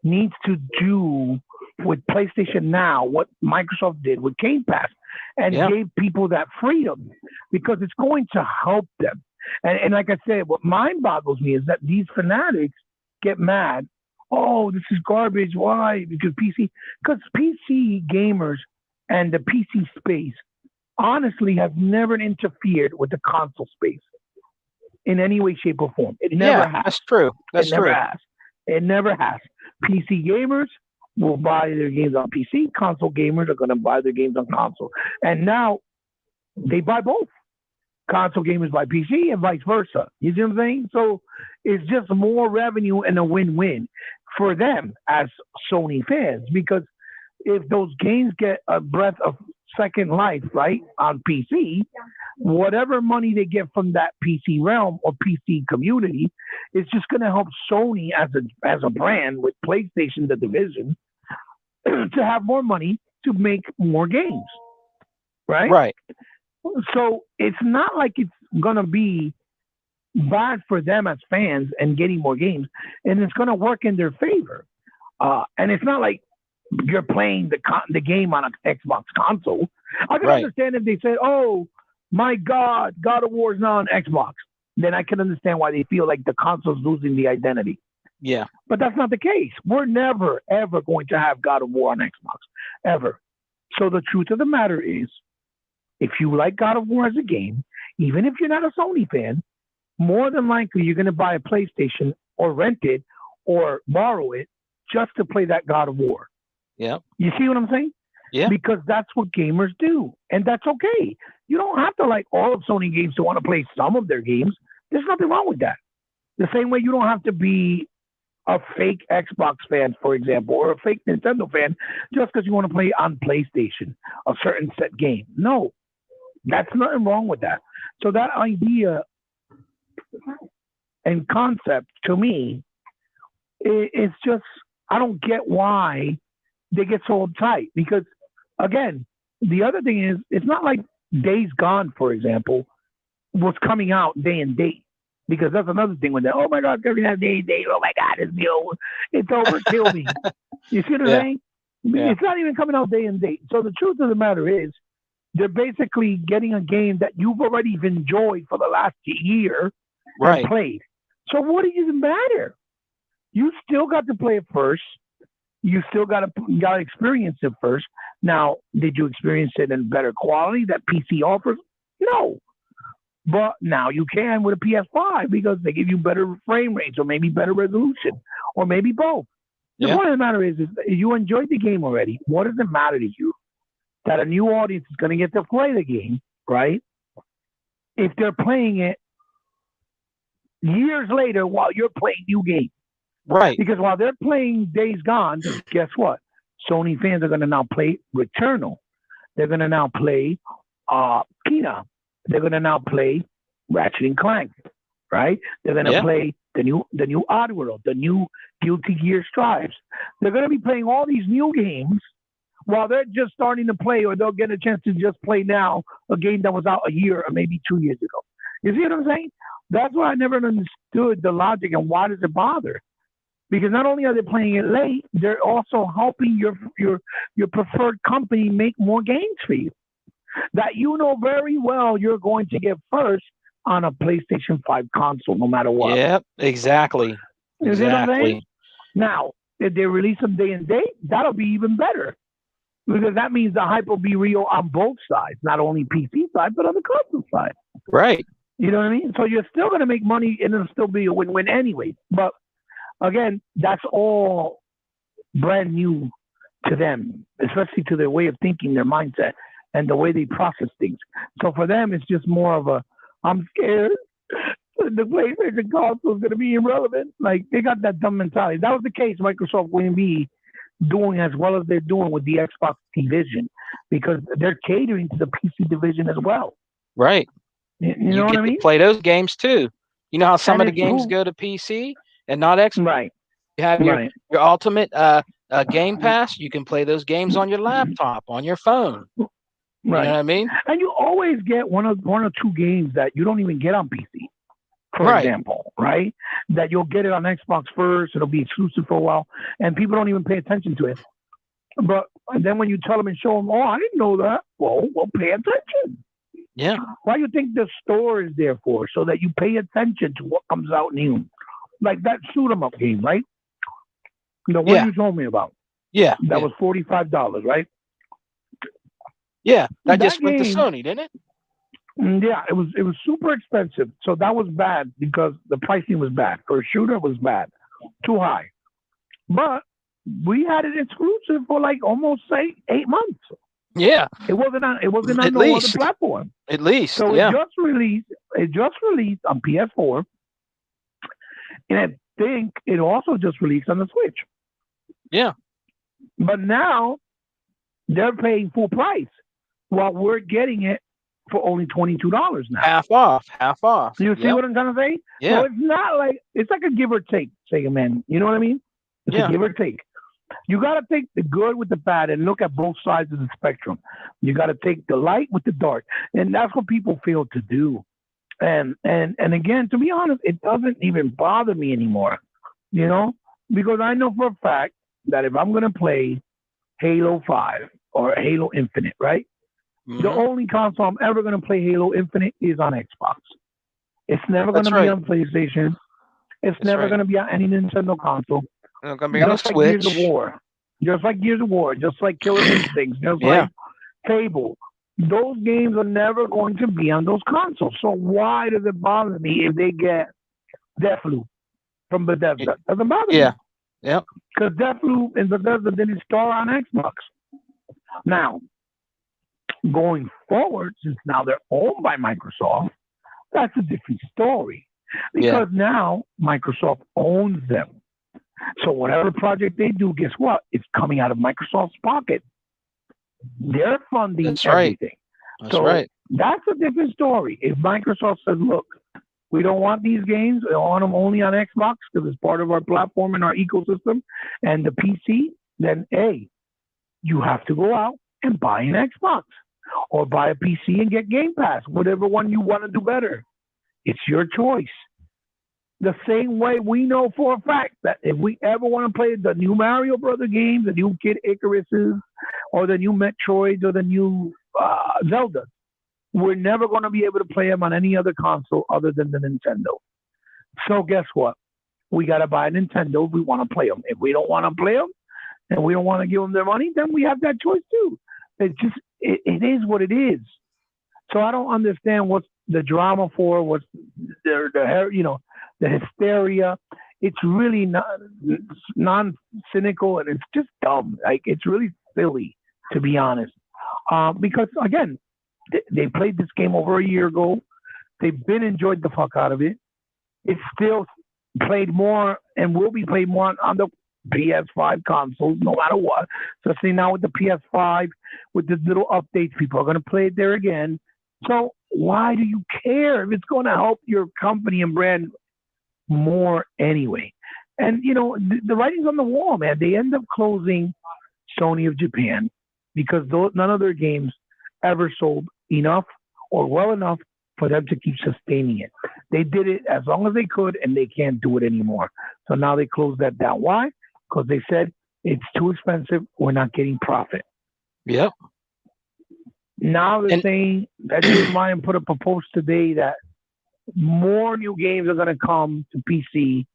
needs to do with PlayStation Now what Microsoft did with Game Pass, and gave people that freedom, because it's going to help them. And like I said, what mind boggles me is that these fanatics get mad. Oh, this is garbage. Why? Because PC gamers and the PC space honestly have never interfered with the console space in any way, shape, or form. It never has. That's true. That's true. It never has. PC gamers will buy their games on PC. Console gamers are going to buy their games on console. And now they buy both. Console gamers buy PC and vice versa. You see what I'm saying? So it's just more revenue and a win-win for them as Sony fans, because if those games get a breath of second life, right, on PC, whatever money they get from that PC realm or PC community, it's just going to help Sony as a brand with PlayStation, the division, to have more money to make more games, right? Right. So it's not like it's going to be bad for them as fans and getting more games, and it's going to work in their favor. And it's not like you're playing the game on an Xbox console. I can understand if they said, "Oh my God, God of War is now on Xbox." Then I can understand why they feel like the console's losing the identity. Yeah. But that's not the case. We're never, ever going to have God of War on Xbox. Ever. So the truth of the matter is, if you like God of War as a game, even if you're not a Sony fan, more than likely you're going to buy a PlayStation or rent it or borrow it just to play that God of War. Yeah. You see what I'm saying? Yeah. Because that's what gamers do. And that's okay. You don't have to like all of Sony games to want to play some of their games. There's nothing wrong with that. The same way you don't have to be a fake Xbox fan, for example, or a fake Nintendo fan just because you want to play on PlayStation a certain set game. No, that's nothing wrong with that. So that idea and concept to me, it's just, I don't get why they get so uptight. Because again, the other thing is, it's not like Days Gone, for example, was coming out day and date. Because that's another thing with that. Oh my God, every day and date. Oh my God, it's over. Kill me. You see what I'm saying? Yeah. It's not even coming out day and date. So the truth of the matter is, they're basically getting a game that you've already enjoyed for the last year and played. So what does it matter? You still got to play it first. You still got to experience it first. Now, did you experience it in better quality that PC offers? No. But now you can with a PS5 because they give you better frame rates or maybe better resolution or maybe both. The point of the matter is you enjoyed the game already. What does it matter to you that a new audience is going to get to play the game, right? If they're playing it years later while you're playing new games. Right. Because while they're playing Days Gone, guess what? Sony fans are going to now play Returnal. They're going to now play Kena. They're going to now play Ratchet and Clank, right? They're going to play the new Oddworld, the new Guilty Gear Strives. They're going to be playing all these new games while they're just starting to play, or they'll get a chance to just play now a game that was out a year or maybe 2 years ago. You see what I'm saying? That's why I never understood the logic and why does it bother? Because not only are they playing it late, they're also helping your preferred company make more games for you that you know very well you're going to get first on a PlayStation 5 console, no matter what. Yep, exactly. You see what I'm saying? Now, if they release them day and date, that'll be even better. Because that means the hype will be real on both sides, not only PC side, but on the console side. Right. You know what I mean? So you're still going to make money and it'll still be a win-win anyway. But again, that's all brand new to them, especially to their way of thinking, their mindset, and the way they process things. So for them, it's just more of a, I'm scared the PlayStation console is going to be irrelevant. Like, they got that dumb mentality. That was the case Microsoft wouldn't be doing as well as they're doing with the Xbox division because they're catering to the PC division as well. Right. You know what I mean? Play those games too. You know how some of the games go to PC and not Xbox? Right. You have your Ultimate Game Pass. You can play those games on your laptop, on your phone. Right. You know what I mean? And you always get one or two games that you don't even get on PC, for example, right? That you'll get it on Xbox first. It'll be exclusive for a while, and people don't even pay attention to it. But then when you tell them and show them, oh, I didn't know that. Well, pay attention. Yeah. Why do you think the store is there for? So that you pay attention to what comes out new. Like that shoot 'em up game, right? The one you told me about. Yeah. That was $45, right? Yeah. That just went to Sony, didn't it? Yeah, it was super expensive. So that was bad because the pricing was bad. For a shooter, it was bad. Too high. But we had it exclusive for like almost 8 months. Yeah. It wasn't on no other platform. At least. So it just released on PS4. And I think it also just released on the Switch. Yeah. But now they're paying full price while we're getting it for only $22 now. Half off. You see what I'm trying to say? Yeah. So it's not like, it's like a give or take, Segaman. You know what I mean? It's a give or take. You got to take the good with the bad and look at both sides of the spectrum. You got to take the light with the dark. And that's what people fail to do. And again, to be honest, it doesn't even bother me anymore, you know, because I know for a fact that if I'm going to play Halo 5 or Halo Infinite, right? Mhm. The only console I'm ever going to play Halo Infinite is on Xbox. It's never going to That's be right. on PlayStation. It's That's never right. going to be on any Nintendo console. It's gonna be on a Just like Gears of Switch. War. Just like Gears of War. Just like Killer Instincts. Just Yeah. like Fable. Those games are never going to be on those consoles. So why does it bother me if they get Deathloop from Bethesda? Doesn't bother Yeah. me. Yep. Because Deathloop and Bethesda didn't start on Xbox. Now, going forward, since now they're owned by Microsoft, that's a different story. Because now Microsoft owns them. So whatever project they do, guess what? It's coming out of Microsoft's pocket. They're funding That's right. everything. That's So right. that's a different story. If Microsoft says, look, we don't want these games, we want them only on Xbox because it's part of our platform and our ecosystem and the PC, then hey, you have to go out and buy an Xbox or buy a PC and get Game Pass, whatever one you want to do better. It's your choice. The same way we know for a fact that if we ever want to play the new Mario Brother games, the new Kid Icaruses, or the new Metroids, or the new Zeldas, we're never going to be able to play them on any other console other than the Nintendo. So guess what? We got to buy a Nintendo if we want to play them. If we don't want to play them and we don't want to give them their money, then we have that choice too. It is what it is. So I don't understand what's the drama for, what's the hysteria. It's really non-cynical, and it's just dumb. Like, it's really silly, to be honest. Because again, they played this game over a year ago. They've been enjoyed the fuck out of it. It's still played more and will be played more on the PS5 consoles, no matter what. So see, now with the PS5, with the little updates, people are going to play it there again. So why do you care if it's going to help your company and brand more anyway? And, the writing's on the wall, man. They end up closing Sony of Japan because none of their games ever sold enough or well enough for them to keep sustaining it. They did it as long as they could, and they can't do it anymore. So now they closed that down. Why? Because they said it's too expensive. We're not getting profit. Yep. Now they're saying that Jim Ryan put up a post today that more new games are going to come to PC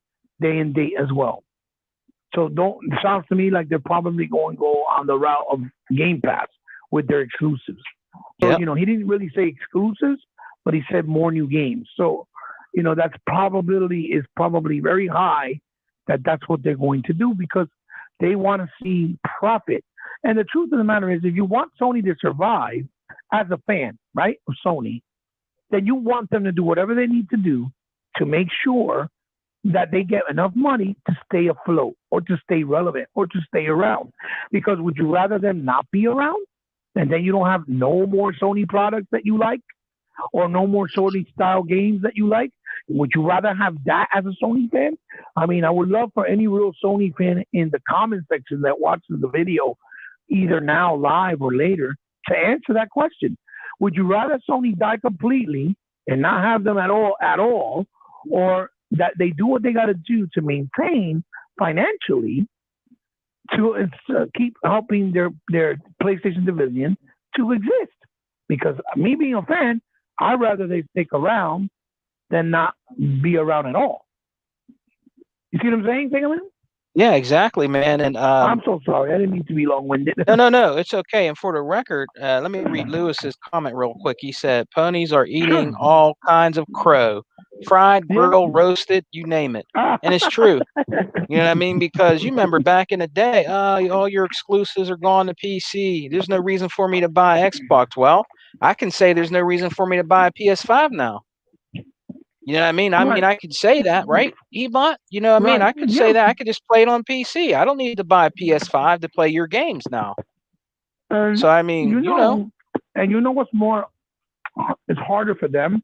day and date as well. So it sounds to me like they're probably going to go on the route of Game Pass with their exclusives. So, he didn't really say exclusives, but he said more new games. So, that's probability is probably very high that that's what they're going to do because they want to see profit. And the truth of the matter is, if you want Sony to survive as a fan, right, of Sony, then you want them to do whatever they need to do to make sure that they get enough money to stay afloat or to stay relevant or to stay around. Because would you rather them not be around and then you don't have no more Sony products that you like or no more Sony style games that you like? Would you rather have that as a Sony fan? I mean, I would love for any real Sony fan in the comment section that watches the video, either now live or later, to answer that question. Would you rather Sony die completely and not have them at all, or that they do what they got to do to maintain financially to keep helping their PlayStation division to exist? Because me being a fan, I'd rather they stick around than not be around at all. You see what I'm saying, Segaman? Yeah, exactly, man. And I'm so sorry. I didn't mean to be long-winded. No, it's okay. And for the record, let me read Lewis's comment real quick. He said, "Ponies are eating all kinds of crow, fried, grilled, roasted, you name it." And it's true. You know what I mean? Because you remember back in the day, all your exclusives are gone to PC. There's no reason for me to buy Xbox. Well, I can say there's no reason for me to buy a PS5 now. You know what I mean? I mean, I could say that, right, Ebot? You know what I mean? I could say that. I could just play it on PC. I don't need to buy a PS5 to play your games now. So, I mean, And you know what's more, it's harder for them?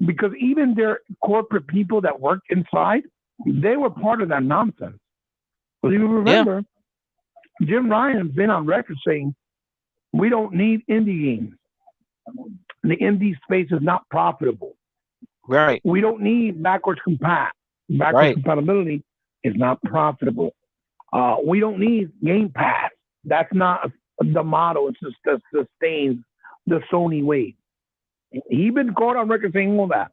Because even their corporate people that work inside, they were part of that nonsense. But you remember, Jim Ryan has been on record saying, we don't need indie games. The indie space is not profitable. Right. We don't need backwards compatibility is not profitable. We don't need Game Pass. That's not the model. It's just that sustains the Sony way. He been caught on record saying all that.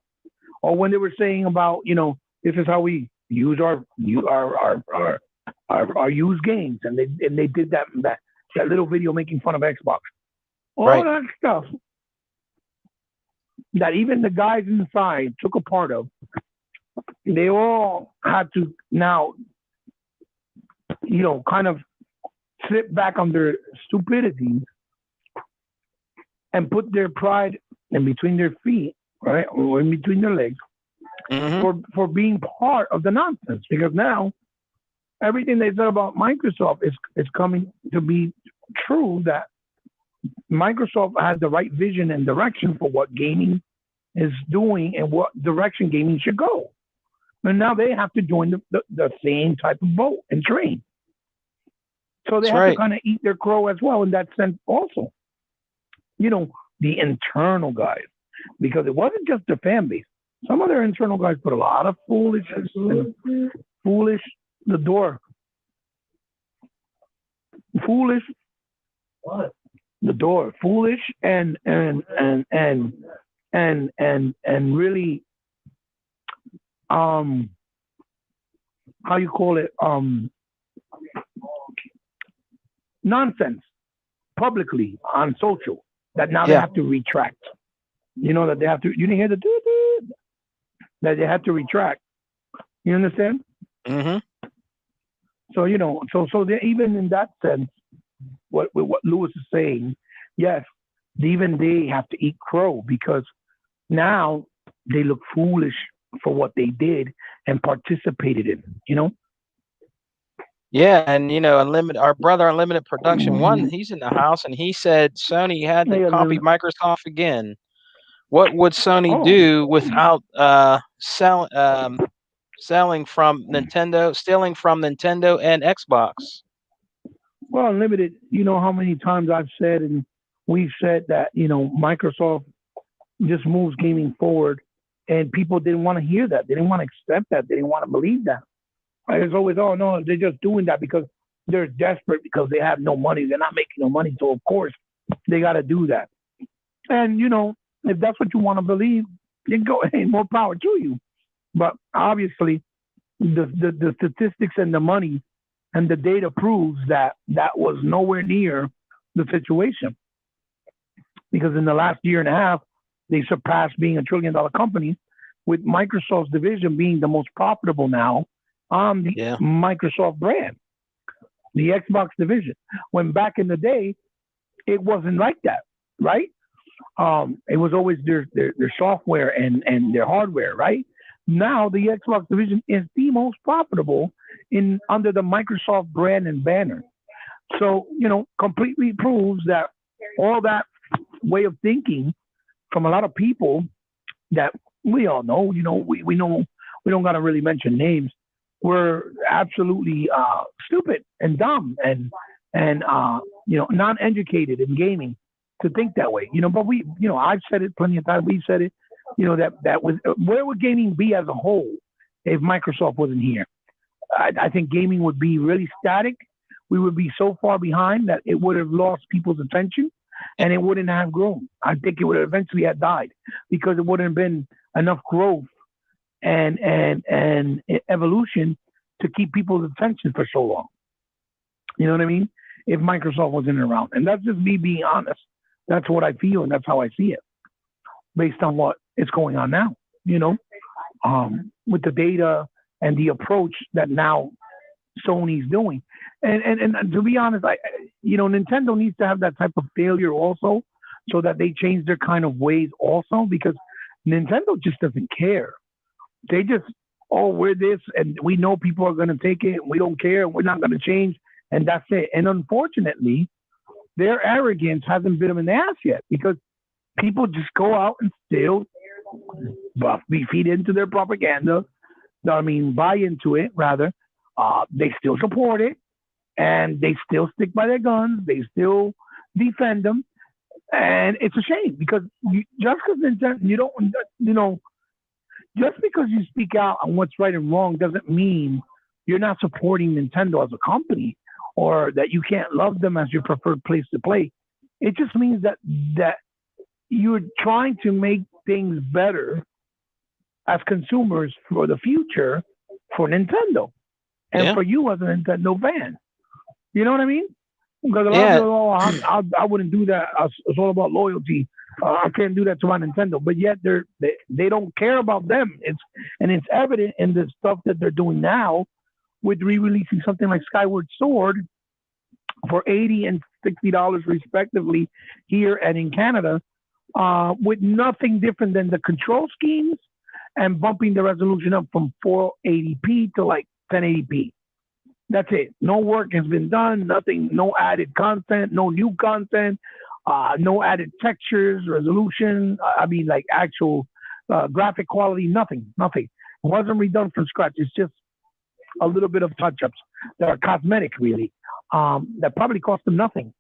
Or when they were saying about, this is how we use our used games, and they did that little video making fun of Xbox. All Right. that stuff that even the guys inside took a part of, they all had to now, kind of slip back on their stupidity and put their pride in between their feet, right, or in between their legs, for being part of the nonsense. Because now everything they said about Microsoft is coming to be true, that Microsoft has the right vision and direction for what gaming is doing and what direction gaming should go. And now they have to join the same type of boat and train. So they have to kind of eat their crow as well in that sense also. The internal guys, because it wasn't just the fan base. Some of their internal guys put a lot of foolish, the door. Foolish. What? The door. Foolish and really, how you call it, nonsense publicly on social, that now they have to retract. That they have to, you didn't hear the that they have to retract. You understand? Mm-hmm. So, so they, even in that sense, what Lewis is saying, yes, even they have to eat crow, because now they look foolish for what they did and participated in, Yeah, and our brother Unlimited Production 1, he's in the house, and he said Sony had to copy Microsoft again. What would Sony do without stealing from Nintendo and Xbox? Well, Unlimited, how many times I've said, and we've said that, Microsoft just moves gaming forward, and people didn't want to hear that. They didn't want to accept that. They didn't want to believe that. It's always, oh, no, they're just doing that because they're desperate, because they have no money. They're not making no money. So, of course, they got to do that. And, if that's what you want to believe, then go ahead, more power to you. But obviously, the statistics and the money and the data proves that was nowhere near the situation. Because in the last year and a half, they surpassed being $1 trillion company, with Microsoft's division being the most profitable now on the Microsoft brand, the Xbox division. When back in the day, it wasn't like that, right? It was always their software and their hardware, right? Now the Xbox division is the most profitable under the Microsoft brand and banner. So, completely proves that all that way of thinking from a lot of people that we all know, we know, we don't got to really mention names, were absolutely stupid and dumb and non-educated in gaming to think that way. But we, I've said it plenty of times. We've said it, that was, where would gaming be as a whole if Microsoft wasn't here? I think gaming would be really static. We would be so far behind that it would have lost people's attention, and it wouldn't have grown. I think it would eventually have died, because it wouldn't have been enough growth and evolution to keep people's attention for so long. You know what I mean? If Microsoft wasn't around. And that's just me being honest. That's what I feel, and that's how I see it, based on what is going on now, with the data and the approach that now Sony's doing. And to be honest, Nintendo needs to have that type of failure also, so that they change their kind of ways also, because Nintendo just doesn't care. They just, we're this, and we know people are going to take it, and we don't care, and we're not going to change, and that's it. And unfortunately, their arrogance hasn't bit them in the ass yet, because people just go out and still be feed into their propaganda. Buy into it, rather. They still support it, and they still stick by their guns. They still defend them. And it's a shame, because just because you don't, just because you speak out on what's right and wrong doesn't mean you're not supporting Nintendo as a company, or that you can't love them as your preferred place to play. It just means that you're trying to make things better as consumers for the future for Nintendo and for you as a Nintendo fan. You know what I mean? Because a lot of people, I wouldn't do that. It's all about loyalty. I can't do that to my Nintendo. But yet they don't care about them. It's evident in the stuff that they're doing now with re-releasing something like Skyward Sword for $80 and $60 respectively here and in Canada, with nothing different than the control schemes and bumping the resolution up from 480p to like 1080p. That's it. No work has been done. Nothing. No added content. No new content. No added textures, resolution. I mean, like actual graphic quality. Nothing. It wasn't redone from scratch. It's just a little bit of touch-ups that are cosmetic, really. That probably cost them nothing,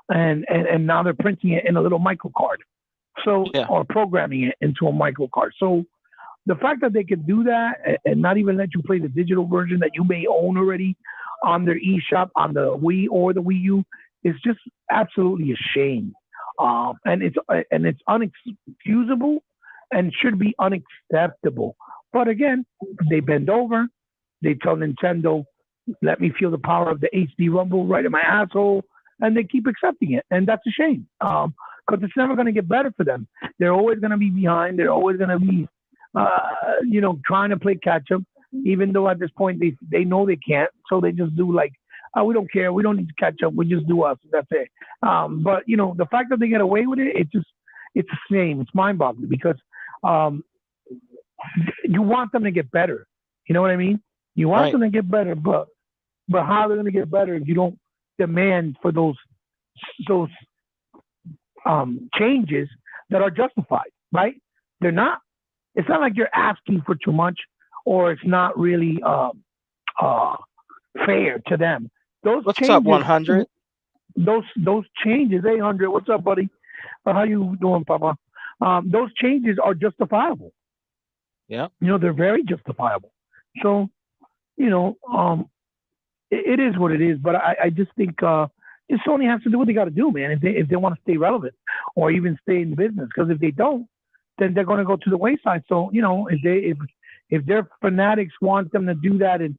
and now they're printing it in a little micro card, or programming it into a micro card. So the fact that they can do that and not even let you play the digital version that you may own already on their eShop on the Wii or the Wii U is just absolutely a shame. And it's unexcusable and should be unacceptable. But again, they bend over. They tell Nintendo, let me feel the power of the HD Rumble right in my asshole, and they keep accepting it. And that's a shame, because it's never going to get better for them. They're always going to be behind. They're always going to be, trying to play catch up, even though at this point they know they can't. So they just do like, oh, we don't care. We don't need to catch up. We just do us. That's it. But the fact that they get away with it, it's a shame. It's mind-boggling because you want them to get better. You know what I mean? You want them to get better, but how they're going to get better if you don't demand for those changes that are justified, right? They're not. It's not like you're asking for too much, or it's not really fair to them. What's changes, up, 100? Those changes, 800. What's up, buddy? How you doing, Papa? Those changes are justifiable. Yeah. They're very justifiable. So, it is what it is. But I just think Sony has to do what they got to do, man. If they want to stay relevant or even stay in business, because if they don't, then they're going to go to the wayside. So, if their fanatics want them to do that and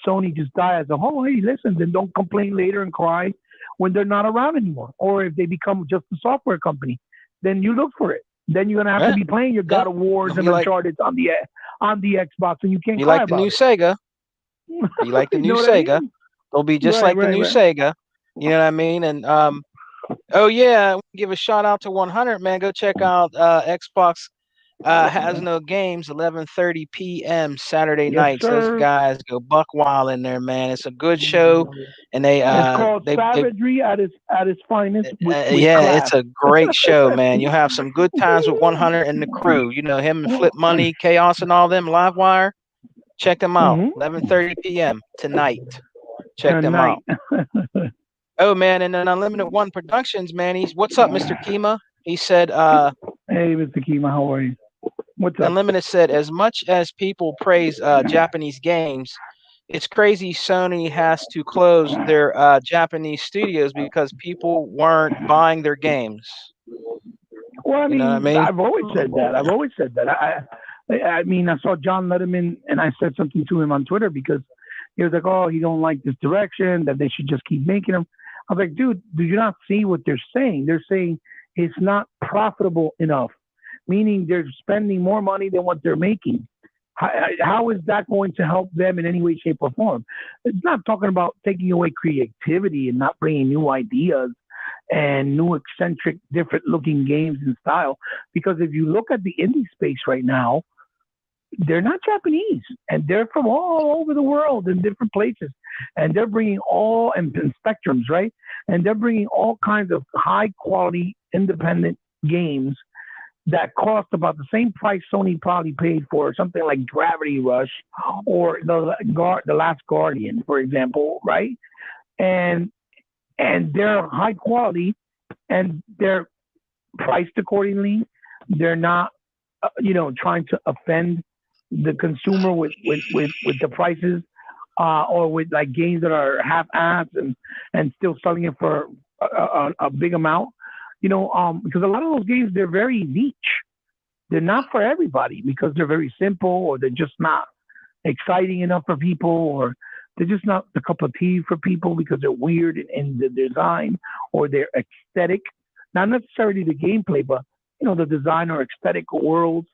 Sony just die as a whole, hey, listen, then don't complain later and cry when they're not around anymore. Or if they become just a software company, then you look for it. Then you're going to have to be playing your God of Wars and Uncharted on the Xbox, and you can't cry like the about new it. Sega. You like the new Sega. I mean? They'll be just like the new Sega. You know what I mean? And give a shout out to 100, man. Go check out Xbox Has No Games, 11:30 p.m. Saturday nights. Sir. Those guys go buck wild in there, man. It's a good show, and it's called savagery at its finest. With class. It's a great show, man. You'll have some good times with 100 and the crew. Him and Flip Money, Chaos, and all them. Livewire. Check them out. 11:30 p.m. tonight. Check them out. Oh man, and then Unlimited One Productions, man. What's up, Mr. Kima? He said, "Hey, Mr. Kima, how are you? What's up?" Unlimited said, as much as people praise Japanese games, it's crazy Sony has to close their Japanese studios because people weren't buying their games. Well, I mean, I've always said that. I mean, I saw John Letterman, and I said something to him on Twitter because he was like, "Oh, he don't like this direction. That they should just keep making them." I was like, "Dude, do you not see what they're saying? They're saying it's not profitable enough, meaning they're spending more money than what they're making. How is that going to help them in any way, shape, or form? It's not talking about taking away creativity and not bringing new ideas and new eccentric, different-looking games and style. Because if you look at the indie space right now, they're not Japanese, and they're from all over the world in different places, and they're bringing all and spectrums, right? And they're bringing all kinds of high-quality, independent games that cost about the same price Sony probably paid for something like Gravity Rush or the Last Guardian, for example, right? And they're high quality, and they're priced accordingly. They're not, trying to offend the consumer with the prices. or with like games that are half-assed and still selling it for a big amount. Because a lot of those games, they're very niche. They're not for everybody because they're very simple, or they're just not exciting enough for people, or they're just not the cup of tea for people because they're weird in the design or their aesthetic. Not necessarily the gameplay, but the design or aesthetic worlds.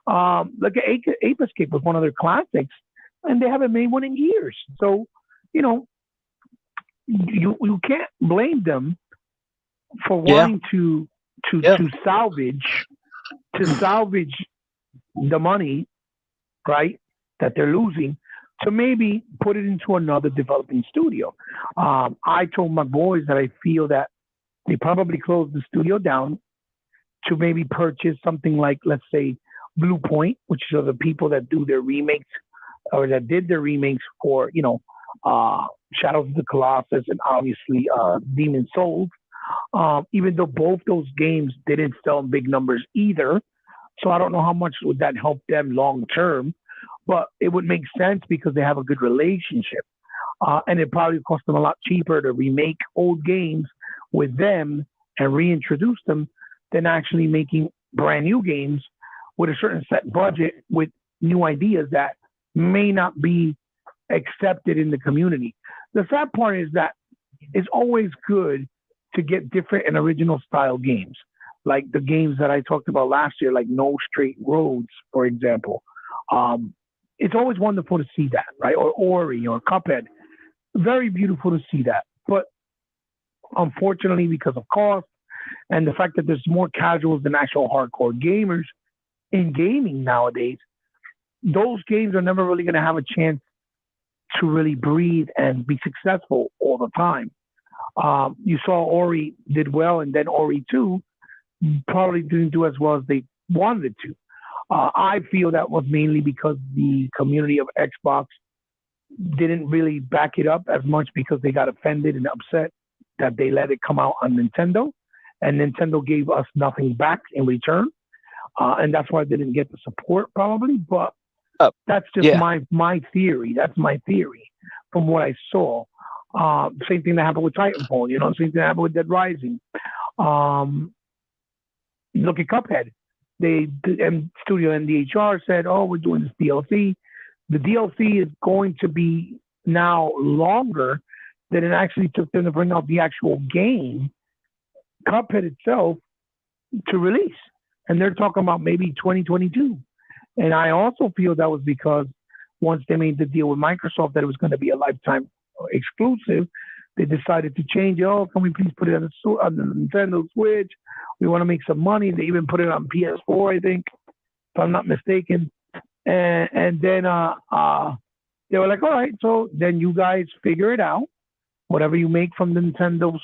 Like Ape Escape was one of their classics, and they haven't made one in years. So, you can't blame them for wanting to salvage the money, right, that they're losing, to maybe put it into another developing studio. I told my boys that I feel that they probably closed the studio down to maybe purchase something like, let's say, Blue Point, which are the people that do their remakes or that did their remakes for, Shadows of the Colossus and obviously Demon Souls. Even though both those games didn't sell in big numbers either. So I don't know how much would that help them long term, but it would make sense because they have a good relationship. And it probably cost them a lot cheaper to remake old games with them and reintroduce them than actually making brand new games with a certain set budget with new ideas that may not be accepted in the community. The sad part is that it's always good to get different and original style games, like the games that I talked about last year, like No Straight Roads, for example. It's always wonderful to see that, right? Or Ori or Cuphead. Very beautiful to see that. But unfortunately, because of cost and the fact that there's more casuals than actual hardcore gamers in gaming nowadays, those games are never really going to have a chance to really breathe and be successful all the time. You saw Ori did well, and then Ori 2 probably didn't do as well as they wanted it to. I feel that was mainly because the community of Xbox didn't really back it up as much because they got offended and upset that they let it come out on Nintendo, and Nintendo gave us nothing back in return. And that's why they didn't get the support probably, but that's just my theory. That's my theory from what I saw. Same thing that happened with Titanfall, same thing that happened with Dead Rising. Look at Cuphead. Studio NDHR said, "Oh, we're doing this DLC." The DLC is going to be now longer than it actually took them to bring out the actual game, Cuphead itself, to release. And they're talking about maybe 2022. And I also feel that was because once they made the deal with Microsoft that it was going to be a lifetime exclusive, they decided to change it. Oh, can we please put it on the Nintendo Switch? We want to make some money. They even put it on PS4, I think, if I'm not mistaken. And then they were like, all right, so then you guys figure it out. Whatever you make from the Nintendo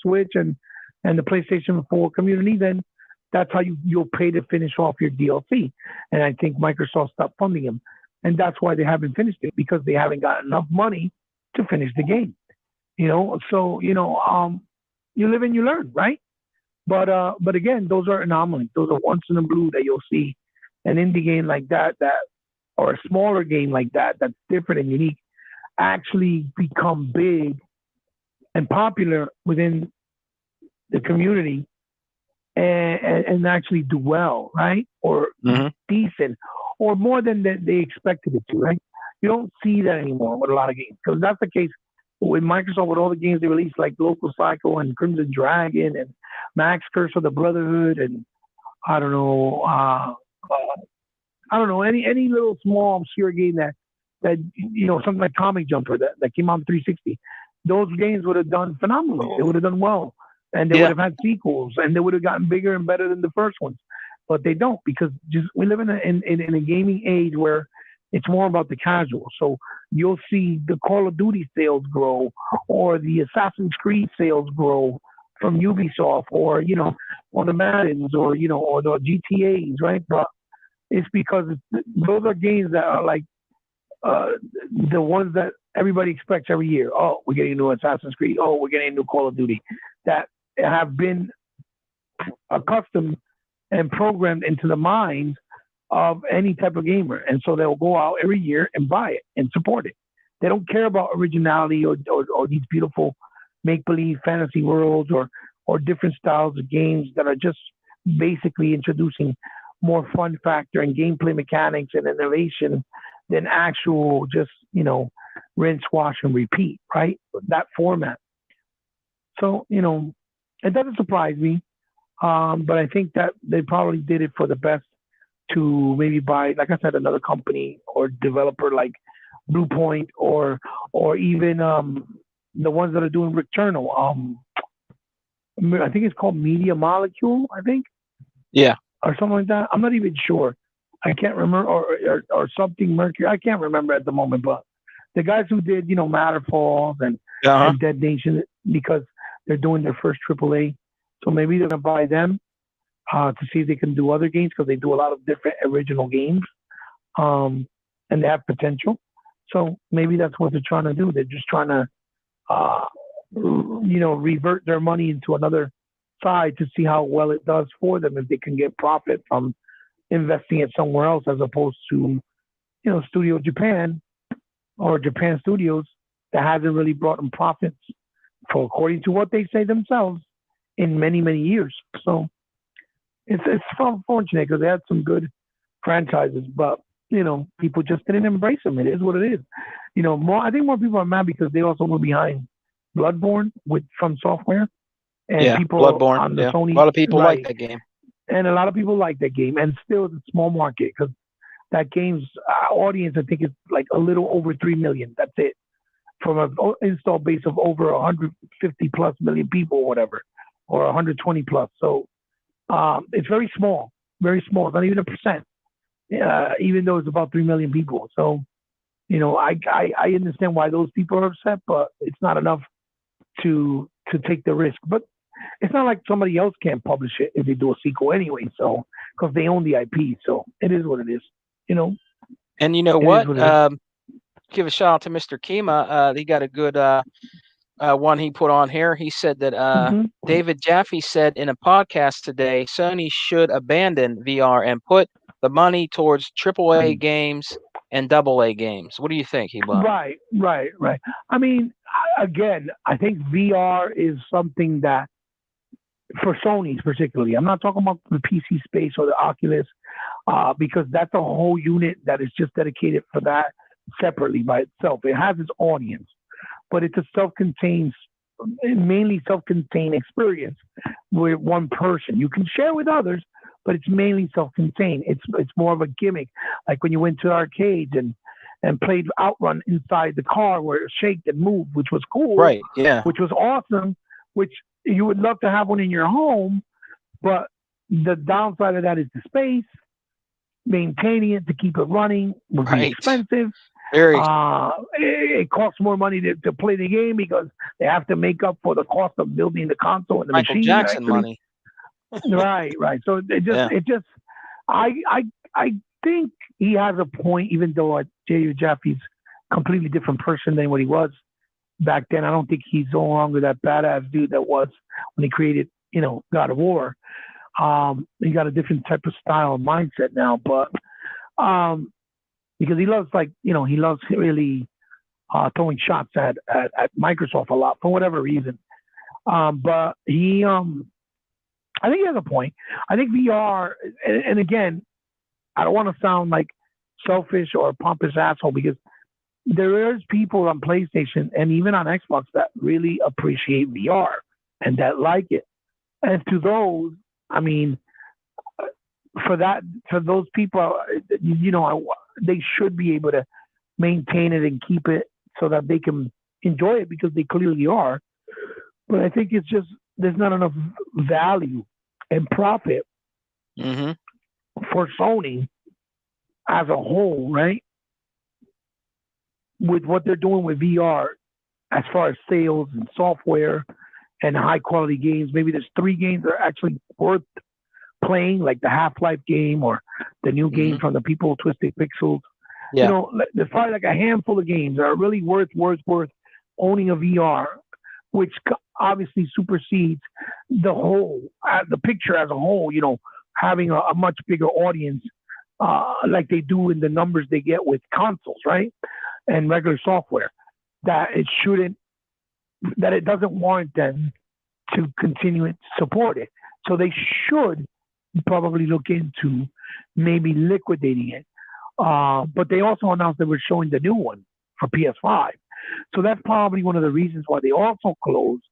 Switch and the PlayStation 4 community, then that's how you'll pay to finish off your DLC. And I think Microsoft stopped funding them. And that's why they haven't finished it, because they haven't got enough money to finish the game. So, you live and you learn, right? But again, those are anomalies. Those are once in a blue that you'll see an indie game like that, or a smaller game like that, that's different and unique, actually become big and popular within the community and actually do well, right? Or decent, or more than they expected it to, right? You don't see that anymore with a lot of games, because that's the case with Microsoft with all the games they released, like Local Cycle and Crimson Dragon and Max Curse of the Brotherhood, and I don't know, any little small obscure game that something like Comic Jumper that came out on 360. Those games would have done phenomenally. They would have done well, and they would have had sequels, and they would have gotten bigger and better than the first ones. But they don't, because we live in a gaming age where it's more about the casual. So you'll see the Call of Duty sales grow, or the Assassin's Creed sales grow from Ubisoft, or the Maddens, or the GTAs, right? But it's because those are games that are like the ones that everybody expects every year. Oh, we're getting a new Assassin's Creed. Oh, we're getting a new Call of Duty, that have been accustomed and programmed into the minds of any type of gamer. And so they'll go out every year and buy it and support it. They don't care about originality or these beautiful make-believe fantasy worlds or different styles of games that are just basically introducing more fun factor and gameplay mechanics and innovation than actual just, rinse, wash, and repeat, right? That format. So, it doesn't surprise me. But I think that they probably did it for the best to maybe buy, like I said, another company or developer like Bluepoint or even the ones that are doing Returnal. I think it's called Media Molecule, I think. Yeah. Or something like that. I'm not even sure. I can't remember, or something Mercury. I can't remember at the moment, but the guys who did, Matterfalls and Dead Nation, because they're doing their first AAA. So maybe they're going to buy them to see if they can do other games, because they do a lot of different original games, and they have potential. So maybe that's what they're trying to do. They're just trying to, revert their money into another side to see how well it does for them, if they can get profit from investing it somewhere else, as opposed to, Studio Japan or Japan Studios that hasn't really brought them profits, for according to what they say themselves, in many, many years. So it's unfortunate, because they had some good franchises, but people just didn't embrace them. It is what it is. I think more people are mad because they also were behind Bloodborne from Software, and people Bloodborne, on the Sony. A lot of people like that game, and a lot of people like that game, and still it's a small market, because that game's audience, I think, is like a little over 3 million. That's it, from an install base of over 150 plus million people, or whatever, or 120 plus. So it's very small, very small. It's not even a percent, even though it's about 3 million people. So, I understand why those people are upset, but it's not enough to take the risk. But it's not like somebody else can't publish it if they do a sequel anyway. So, because they own the IP, so it is what it is. And you know what? Give a shout out to Mr. Kima. He got a good one he put on here. He said that David Jaffe said in a podcast today, Sony should abandon VR and put the money towards AAA games and AA games. What do you think, Heba? Right. I mean, again, I think VR is something that, for Sony's particularly, I'm not talking about the PC space or the Oculus, because that's a whole unit that is just dedicated for that separately by itself. It has its audience, but it's a mainly self-contained experience with one person. You can share with others, but it's mainly self-contained. It's more of a gimmick, like when you went to arcades and played Outrun inside the car where it shaked and moved, which was cool, right? Yeah, which was awesome. Which you would love to have one in your home, but the downside of that is the space. Maintaining it to keep it running would be expensive. Very. It costs more money to play the game, because they have to make up for the cost of building the console and the Michael machine. Jackson money. Right. So I think he has a point, even though J.U. Jaffe's a completely different person than what he was back then. I don't think he's no longer that badass dude that was when he created, God of War. He got a different type of style and mindset now, but because he loves, he loves really throwing shots at Microsoft a lot for whatever reason. But he, I think he has a point. I think VR, and again, I don't want to sound like selfish or a pompous asshole, because there is people on PlayStation and even on Xbox that really appreciate VR and that like it. And to those, I mean, for those people, they should be able to maintain it and keep it so that they can enjoy it, because they clearly are. But I think it's just, there's not enough value and profit for Sony as a whole, right? With what they're doing with VR, as far as sales and software and high quality games. Maybe there's 3 games that are actually worth playing, like the Half-Life game or the new game from the people Twisted Pixels. Yeah. There's probably like a handful of games that are really worth owning a VR, which obviously supersedes the whole, the picture as a whole, having a much bigger audience, like they do in the numbers they get with consoles, right? and regular software, that it doesn't warrant them to continue to support it. So they should probably look into maybe liquidating it. But they also announced they were showing the new one for PS5. So that's probably one of the reasons why they also closed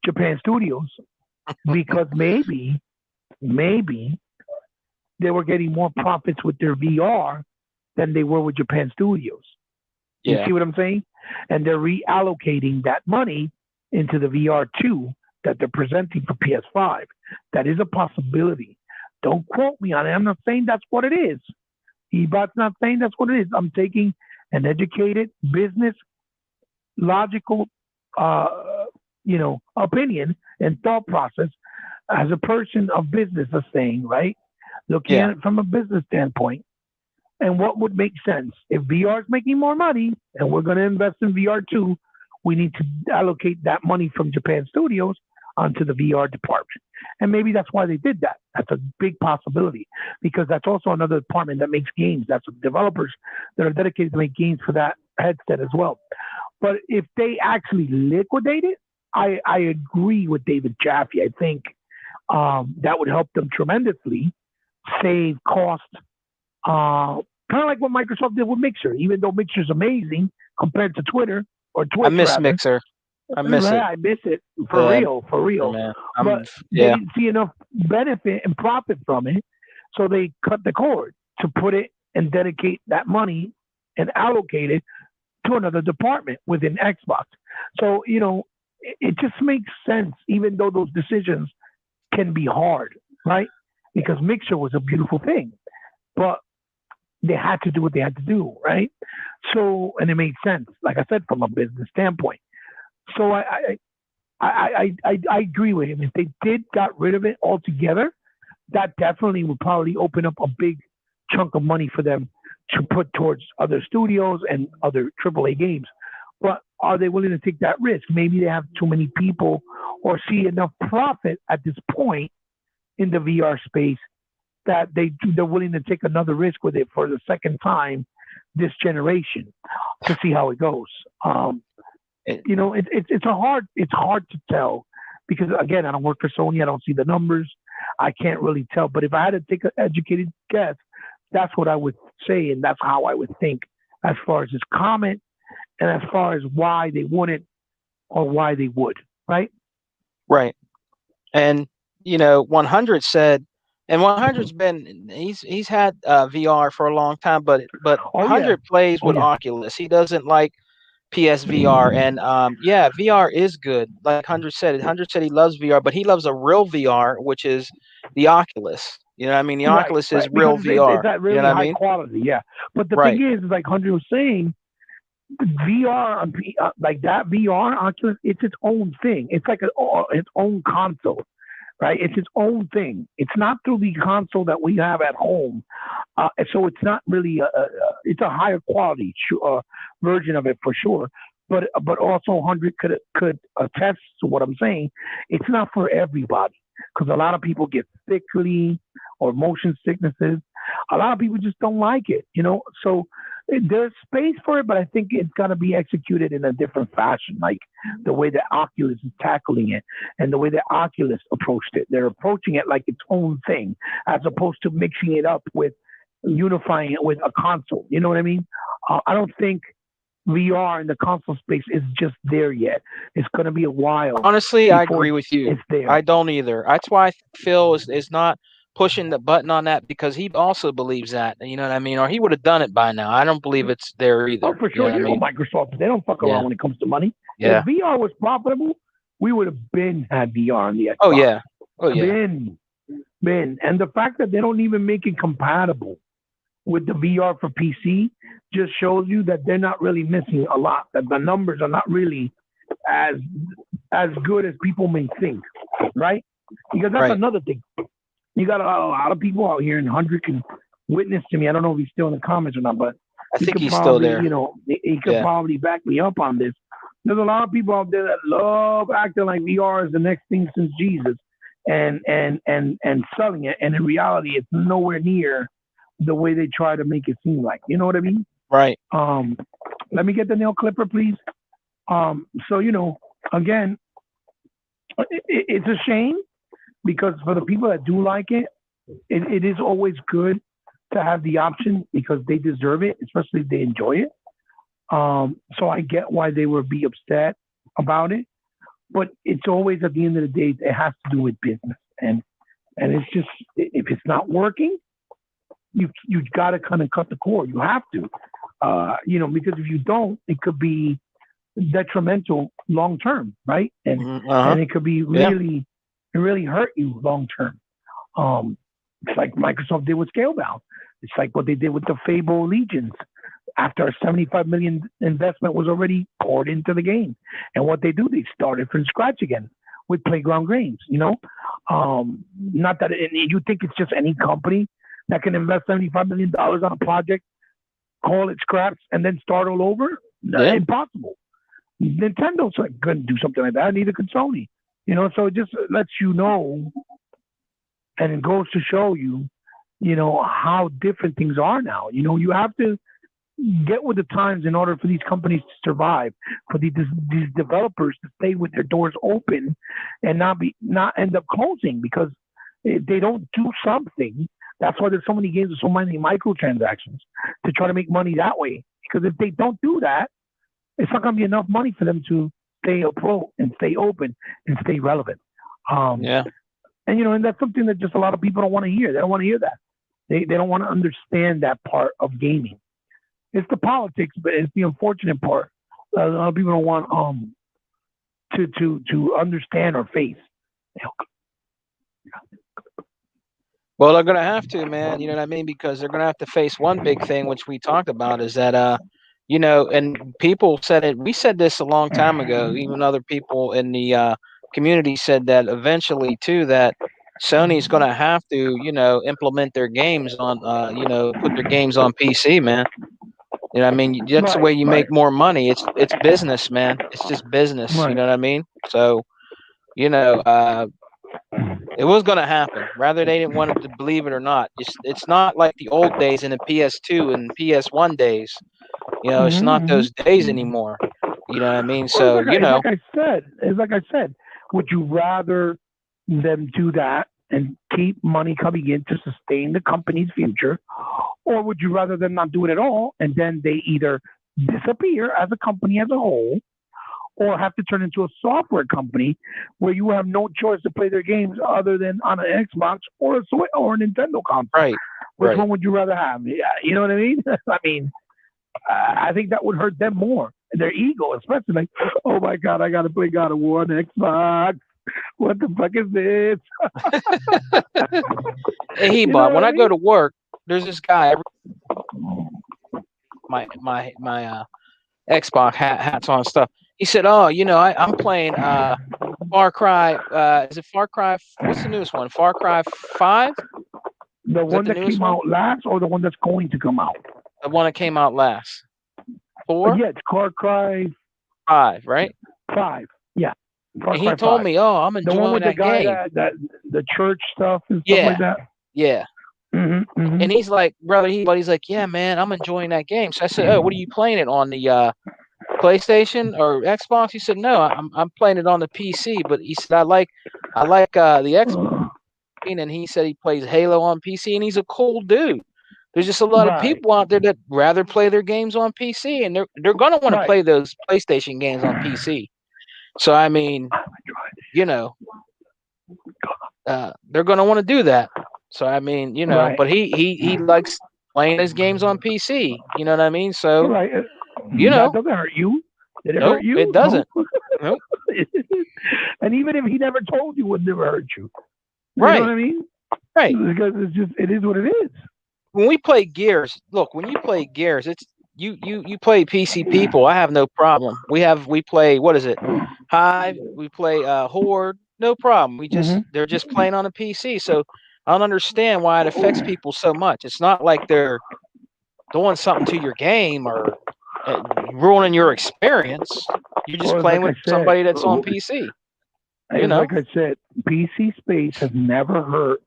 Japan Studios, because maybe they were getting more profits with their VR than they were with Japan Studios. You see what I'm saying? And they're reallocating that money into the VR2 that they're presenting for PS5. That is a possibility. Don't quote me on it. I'm not saying that's what it is. Ebot's not saying that's what it is. I'm taking an educated business, logical, opinion and thought process as a person of business is saying, right? Looking at it from a business standpoint. And what would make sense? If VR is making more money and we're going to invest in VR2, we need to allocate that money from Japan Studios onto the VR department. And maybe that's why they did that. That's a big possibility, because that's also another department that makes games. That's developers that are dedicated to make games for that headset as well. But if they actually liquidate it, I agree with David Jaffe. I think that would help them tremendously, save cost, kind of like what Microsoft did with Mixer. Even though Mixer's amazing compared to Twitter or Twitch, I miss Mixer. I miss it. I miss it for real. Man. But they didn't see enough benefit and profit from it, so they cut the cord to put it and dedicate that money and allocate it to another department within Xbox. So, it just makes sense, even though those decisions can be hard, right? Because Mixer was a beautiful thing, but they had to do what they had to do, right? So, and it made sense, like I said, from a business standpoint. So I agree with him. If they got rid of it altogether, that definitely would probably open up a big chunk of money for them to put towards other studios and other AAA games. But are they willing to take that risk? Maybe they have too many people or see enough profit at this point in the VR space that they're willing to take another risk with it for the second time this generation to see how it goes. It's hard to tell, because again, I don't work for Sony. I don't see the numbers. I can't really tell. But if I had to take an educated guess, that's what I would say, and that's how I would think as far as his comment and as far as why they wouldn't or why they would, right? Right. And 100 said, and 100's been he's had VR for a long time, but 100 plays with Oculus. He doesn't like PSVR, and VR is good. Like 100 said, he loves VR, but he loves a real VR, which is the Oculus. You know what I mean? The Oculus is real VR. It's that really high quality, yeah. But the thing is, like 100 was saying, VR, like that VR Oculus, it's its own thing. It's like its own console, right? It's its own thing. It's not through the console that we have at home. So it's not really it's a higher quality version of it for sure. But also 100 could attest to what I'm saying. It's not for everybody, because a lot of people get sickly or motion sicknesses. A lot of people just don't like it, So there's space for it, but I think it's got to be executed in a different fashion, like the way that Oculus is tackling it and the way that Oculus approached it. They're approaching it like its own thing, as opposed to mixing it up with unifying it with a console. You know what I mean? I don't think VR in the console space is just there yet. It's going to be a while. Honestly, I agree with you. It's there. I don't either. That's why Phil is not pushing the button on that, because he also believes that. You know what I mean? Or he would have done it by now. I don't believe it's there either. Oh, for sure. Microsoft, they don't fuck around when it comes to money. If VR was profitable, we would have had VR on the Xbox. Oh yeah. Been. And the fact that they don't even make it compatible with the VR for PC just shows you that they're not really missing a lot, that the numbers are not really as good as people may think, right? Because that's another thing. You got a lot of people out here, and 100 can witness to me. I don't know if he's still in the comments or not, but I think he's still there. He could probably back me up on this. There's a lot of people out there that love acting like VR is the next thing since Jesus, and selling it. And in reality, it's nowhere near the way they try to make it seem like. You know what I mean? Right. let me get the nail clipper, please. So, again, it's a shame because for the people that do like it, it is always good to have the option because they deserve it, especially if they enjoy it. So I get why they would be upset about it, but it's always at the end of the day, it has to do with business. And it's just, if it's not working, you've got to kind of cut the cord. You have to, because if you don't, it could be detrimental long term, right? And it could be really hurt you long term. It's like Microsoft did with Scalebound. It's like what they did with the Fable Legions after a $75 million investment was already poured into the game. And what they do, they started from scratch again with Playground Games. Not that you think it's just any company that can invest $75 million on a project, call it scraps, and then start all over. Yeah. Impossible. Nintendo's like couldn't do something like that. Neither could Sony. So it just lets you know, and it goes to show you, how different things are now. You have to get with the times in order for these companies to survive, for these developers to stay with their doors open and not end up closing because if they don't do something. That's why there's so many games with so many microtransactions to try to make money that way. Because if they don't do that, it's not going to be enough money for them to stay afloat and stay open and stay relevant. And that's something that just a lot of people don't want to hear. They don't want to hear that. They don't want to understand that part of gaming. It's the politics, but it's the unfortunate part. A lot of people don't want to understand or face. Well, they're going to have to, man. You know what I mean? Because they're going to have to face one big thing, which we talked about, is that, and people said it. We said this a long time ago. Even other people in the community said that eventually, too, that Sony's going to have to, implement their games on, put their games on PC, man. You know what I mean? That's the way you make more money. It's business, man. It's just business. Right. You know what I mean? So, it was going to happen. Rather they didn't want to believe it or not. It's not like the old days in the PS2 and PS1 days. It's not those days anymore. You know what I mean? So, it's like I said, would you rather them do that and keep money coming in to sustain the company's future, or would you rather them not do it at all and then they either disappear as a company as a whole, or have to turn into a software company where you have no choice to play their games other than on an Xbox or a Nintendo console? Right. Which one would you rather have? Yeah, you know what I mean? I mean, I think that would hurt them more, their ego, especially like, oh my God, I got to play God of War on Xbox. What the fuck is this? Hey, Bob, when I go to work, there's this guy. My Xbox hats on and stuff. He said, "Oh, I'm playing Far Cry. Is it Far Cry? What's the newest one? Far Cry 5? The one that came out last, or the one that's going to come out? The one that came out last. 4? Yeah, it's Far Cry 5, right? 5. Yeah. And he told me, "Oh, I'm enjoying the one with that the guy game. That the church stuff and stuff like that." Yeah. And he's like, he's like, "Yeah, man, I'm enjoying that game." So I said, "Oh, what are you playing it on, the PlayStation or Xbox?" He said, "No, I'm playing it on the PC." But he said, "I like the Xbox." And he said he plays Halo on PC, and he's a cool dude. There's just a lot of people out there that rather play their games on PC, and they're gonna want to play those PlayStation games on PC. So I mean, they're gonna want to do that. So I mean, but he likes playing his games on PC. You know what I mean? So that doesn't hurt you. Did it hurt you? It doesn't. Nope. And even if he never told you, it would never hurt you. You Right. know what I mean? Right. Because it is what it is. When we play Gears, when you play Gears, it's you play PC people. I have no problem. We play, what is it? Hive. We play Horde. No problem. They're just playing on a PC. So I don't understand why it affects people so much. It's not like they're doing something to your game or ruining your experience. You're just playing with somebody that's on PC. Like I said, PC space has never hurt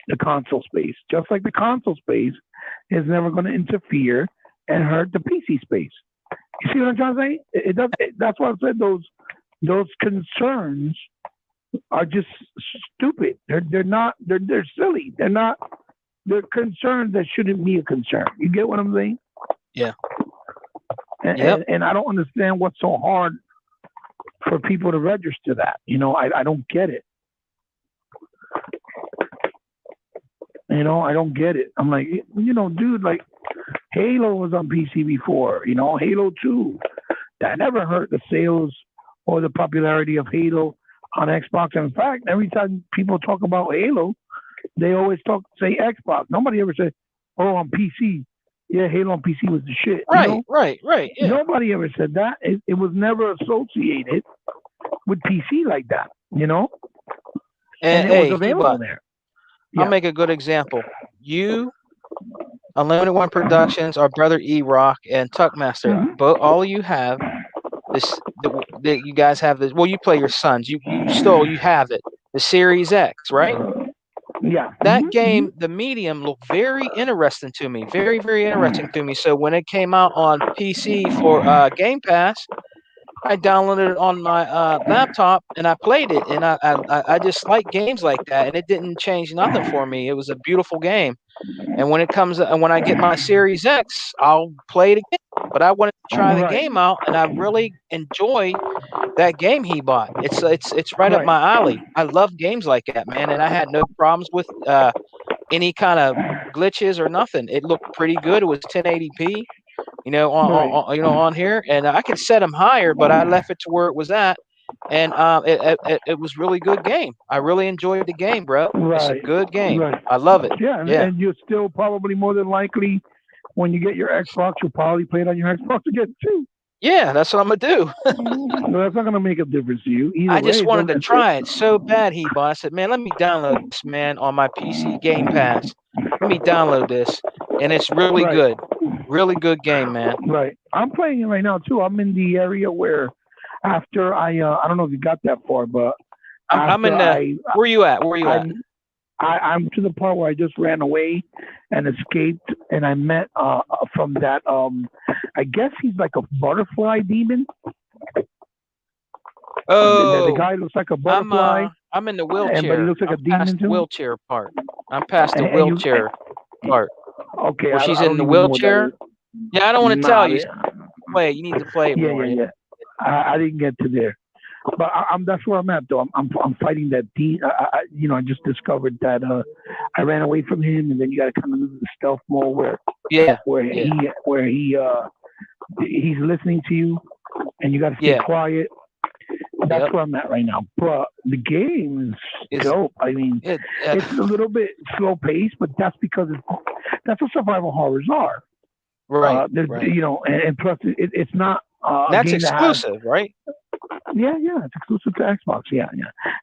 the console space. Just like the console space is never going to interfere and hurt the PC space. You see what I'm trying to say? It does. That's why I said those concerns are just stupid. They're not. They're silly. They're not. They're concerns that shouldn't be a concern. You get what I'm saying? Yeah. And I don't understand what's so hard for people to register that. I don't get it. I don't get it. I'm like, dude, like Halo was on PC before, Halo 2. That never hurt the sales or the popularity of Halo on Xbox. And in fact, every time people talk about Halo, they always say Xbox. Nobody ever said, oh, on PC. Yeah, Halo on PC was the shit. Right. Yeah. Nobody ever said that. It was never associated with PC like that, And it was available there. Yeah. I'll make a good example. You, Unlimited One Productions, our brother E-Rock, and Tuckmaster, both all you have this. You guys have this. Well, you play your sons. You have it. The Series X, right? Yeah. That game, the medium, looked very interesting to me. Very, very interesting to me. So when it came out on PC for Game Pass, I downloaded it on my laptop and I played it. And I just like games like that. And it didn't change nothing for me. It was a beautiful game. And when I get my Series X, I'll play it again. But I wanted to try the game out, and I really enjoy that game he bought. It's right up my alley. I love games like that, man, and I had no problems with any kind of glitches or nothing. It looked pretty good. It was 1080p, on here, and I could set them higher, but I left it to where it was at, and it was really good game. I really enjoyed the game, bro. It's a good game. I love it. Yeah, and you're still probably more than likely when you get your Xbox, you'll probably play it on your Xbox again too. Yeah, that's what I'm gonna do. No, that's not gonna make a difference to you. I just wanted to try it so bad, I said, man, let me download this, man, on my PC Game Pass. Let me download this, and it's really good. Really good game, man. Right. I'm playing it right now too. I'm in the area where after I don't know if you got that far, but I'm in the. Where you at? I'm to the part where I just ran away and escaped, and I met from that. I guess he's like a butterfly demon. Oh, the guy looks like a butterfly. I'm in the wheelchair. But he looks like a demon too. Wheelchair part. I'm past the wheelchair part. Okay. Where she's in the wheelchair. Yeah, I don't want to tell you. Play it. You need to play it more. Yeah. I didn't get to there. But that's where I'm at, though. I'm fighting that demon. I just discovered that I ran away from him, and then you got to kind of move the stealth mode where he's listening to you, and you got to stay quiet. That's where I'm at right now. But the game is dope. I mean, it's a little bit slow paced, but that's because that's what survival horrors are. Right. And plus it's not. That's exclusive, right? Yeah, it's exclusive to Xbox. Yeah,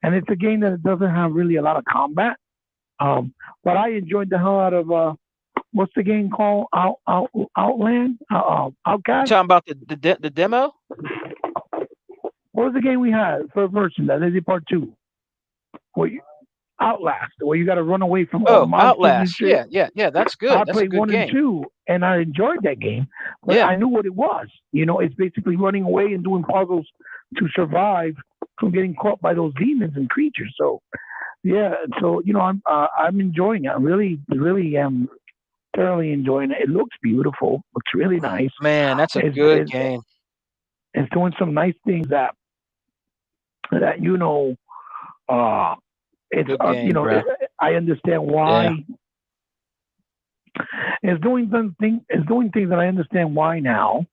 and it's a game that doesn't have really a lot of combat. But I enjoyed the hell out of what's the game called? Outland? Outcast? You talking about the demo? What was the game we had for version? That is part 2. Outlast, where you got to run away from. Outlast. Yeah. That's good. I played 1 and 2, and I enjoyed that game. But I knew what it was. It's basically running away and doing puzzles to survive from getting caught by those demons and creatures. So, I'm enjoying it. I really, really am thoroughly enjoying it. It looks beautiful. Looks really nice. Man, that's a good game. It's doing some nice things that it's game, I understand why. It's doing things that I understand why now.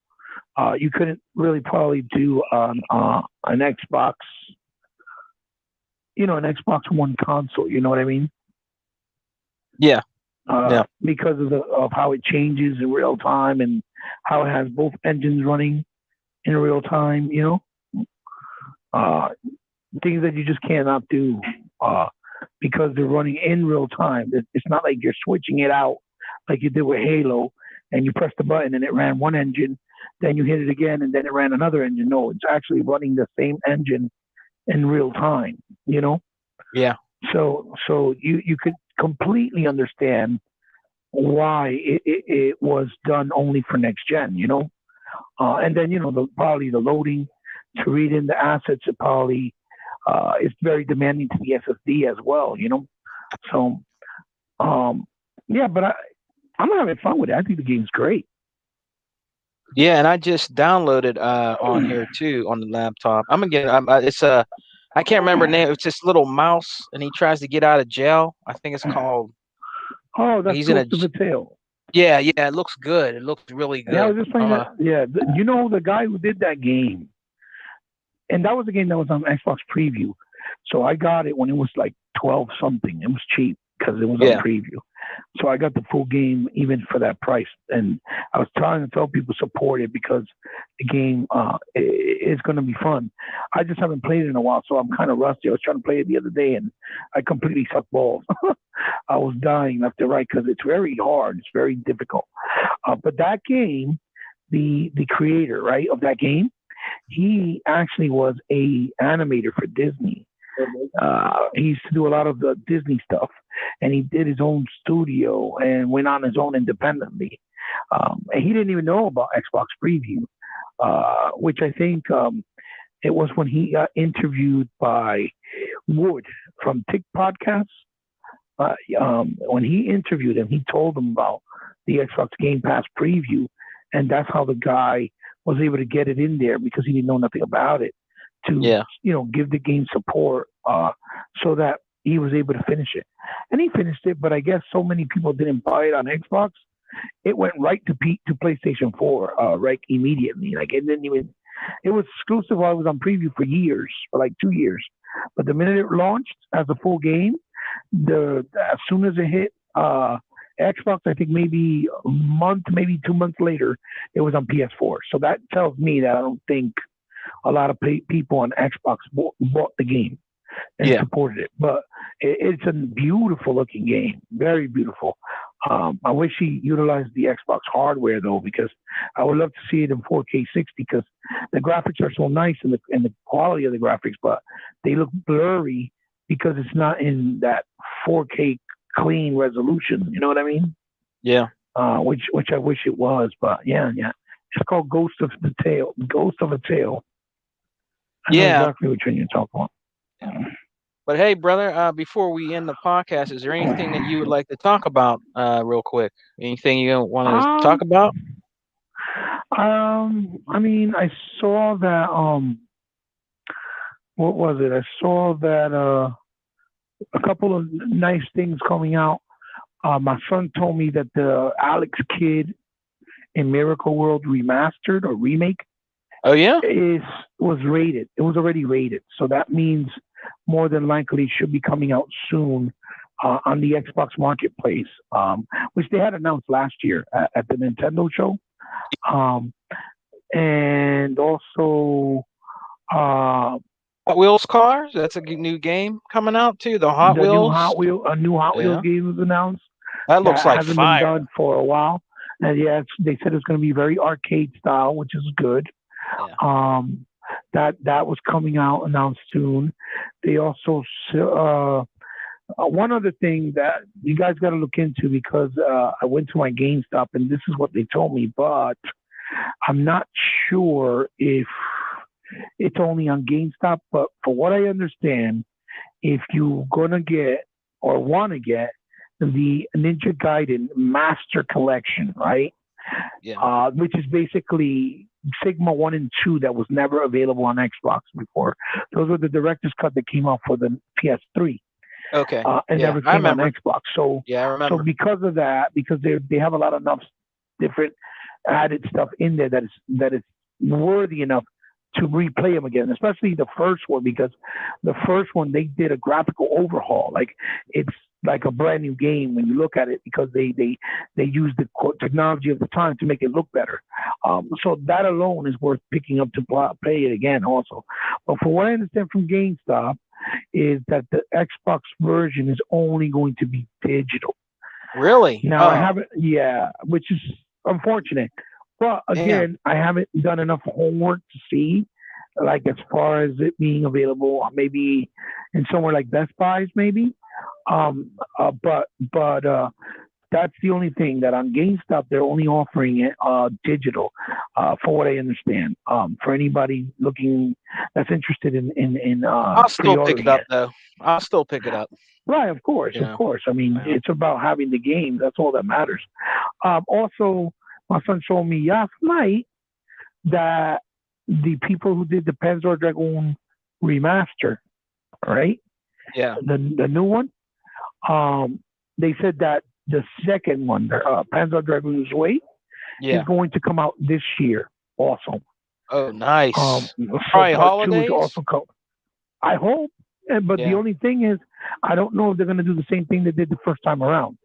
You couldn't really probably do on an Xbox, an Xbox One console. You know what I mean? Yeah. Because of how it changes in real time and how it has both engines running in real time. Things that you just cannot do because they're running in real time. It's not like you're switching it out like you did with Halo, and you press the button and it ran one engine, then you hit it again and then it ran another engine. No, it's actually running the same engine in real time, Yeah. So you could completely understand why it was done only for next gen, And then probably the loading to read in the assets it probably is very demanding to the SSD as well. So yeah, but I'm having fun with it. I think the game's great. Yeah, and I just downloaded on here too on the laptop. I'm gonna get it's I can't remember the name. It's this little mouse, and he tries to get out of jail. I think it's called. Oh, that's He's in a. Ghost of a Tale. Yeah, it looks good. It looks really good. Yeah, I was just playing that. Yeah, the guy who did that game, and that was a game that was on Xbox Preview. So I got it when it was like 12 something. It was cheap because it was on Preview. So I got the full game even for that price. And I was trying to tell people support it because the game is going to be fun. I just haven't played it in a while, so I'm kind of rusty. I was trying to play it the other day, and I completely sucked balls. I was dying left and right because it's very hard. It's very difficult. But that game, the creator, right, of that game, he actually was a animator for Disney. He used to do a lot of the Disney stuff, and he did his own studio and went on his own independently. And he didn't even know about Xbox Preview, which I think it was when he got interviewed by Wood from Tick Podcasts. When he interviewed him, he told him about the Xbox Game Pass Preview, and that's how the guy was able to get it in there because he didn't know nothing about it. To give the game support so that he was able to finish it. And he finished it, but I guess so many people didn't buy it on Xbox, it went right to PlayStation 4 right immediately. Like it was exclusive while it was on preview for years, for like 2 years. But the minute it launched as a full game, as soon as it hit Xbox, I think maybe a month, maybe 2 months later, it was on PS4. So that tells me that I don't think a lot of people on Xbox bought the game and supported it. But it's a beautiful looking game, very beautiful. I wish he utilized the Xbox hardware though, because I would love to see it in 4K 60 because the graphics are so nice and the quality of the graphics, but they look blurry because it's not in that 4K clean resolution. You know what I mean? Yeah. Which I wish it was, but yeah. It's called Ghost of a Tale. I know exactly which one you're talking about. But hey, brother, before we end the podcast, is there anything that you would like to talk about real quick? Anything you want to talk about? I mean, I saw that, what was it? I saw that a couple of nice things coming out. My son told me that the Alex Kidd in Miracle World remastered or remake. Oh yeah, was rated. It was already rated, so that means more than likely should be coming out soon on the Xbox Marketplace, which they had announced last year at the Nintendo show, and also Hot Wheels cars. That's a new game coming out too. The Hot Wheels. A new Hot Wheels game was announced. That looks like hasn't fire. Been done for a while. And they said it's going to be very arcade style, which is good. Yeah. That was coming out, announced soon. They also one other thing that you guys got to look into, because I went to my GameStop and this is what they told me, but I'm not sure if it's only on GameStop. But for what I understand, if you're gonna get or want to get the Ninja Gaiden Master Collection, right? Yeah. Which is basically Sigma 1 and 2 that was never available on Xbox before. Those were the director's cut that came out for the PS3. Okay. And never came on Xbox. So I remember. So because of that, because they have a lot of enough different added stuff in there that is worthy enough to replay them again, especially the first one, because the first one they did a graphical overhaul. Like it's like a brand new game when you look at it, because they used the technology of the time to make it look better. So that alone is worth picking up to play it again also. But for what I understand from GameStop is that the Xbox version is only going to be digital. Really? Now I haven't, which is unfortunate. But again, I haven't done enough homework to see, like as far as it being available, maybe in somewhere like Best Buy's, maybe. But that's the only thing that on GameStop they're only offering it digital, for what I understand. For anybody looking that's interested in I'll still pick pre-ordering it up it. though. I'll still pick it up. Right, of course, You of know. course. I mean, Yeah. it's about having the game. That's all that matters. Also, my son showed me last night that the people who did the Panzer Dragoon remaster, right? Yeah. The new one. They said that the second one, Panzer Dragoon's Way, Yeah. is going to come out this year also. Oh, nice. So Probably part 2 is holidays. also come. I hope. But the Yeah. only thing is, I don't know if they're going to do the same thing they did the first time around.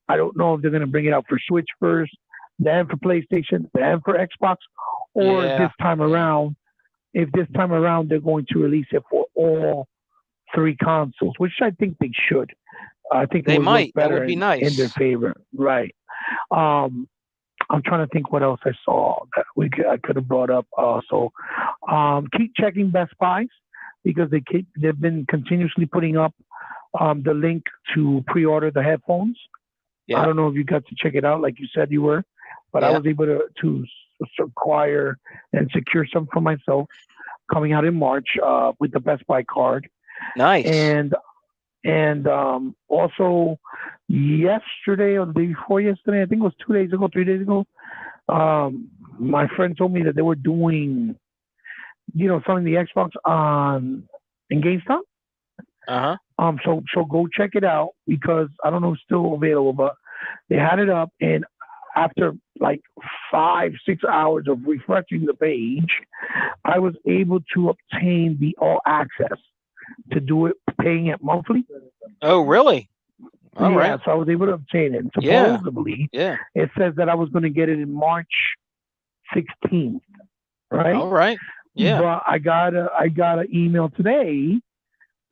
I don't know if they're going to bring it out for Switch first, then for PlayStation, then for Xbox, or Yeah. this time around, if this time around they're going to release it for all 3 consoles, which I think they should. I think They it would might. work That better would be in their nice. favor. Right. I'm trying to think what else I saw that I could have brought up also. Keep checking Best Buys because they've been continuously putting up the link to pre-order the headphones. Yeah. I don't know if you got to check it out like you said you were, but I Yeah. was able to acquire and secure some for myself coming out in March with the Best Buy card. Nice. And also yesterday or the day before yesterday, I think it was 2 days ago, 3 days ago, my friend told me that they were doing, selling the Xbox in GameStop. Uh-huh. So go check it out because I don't know if it's still available, but they had it up, and after like 5-6 hours of refreshing the page, I was able to obtain the all access to do it paying it monthly. Oh, really? All right. So I was able to obtain it. Yeah. Supposedly, Yeah. it says that I was going to get it in March 16th, right? All right. Yeah. But I got an email today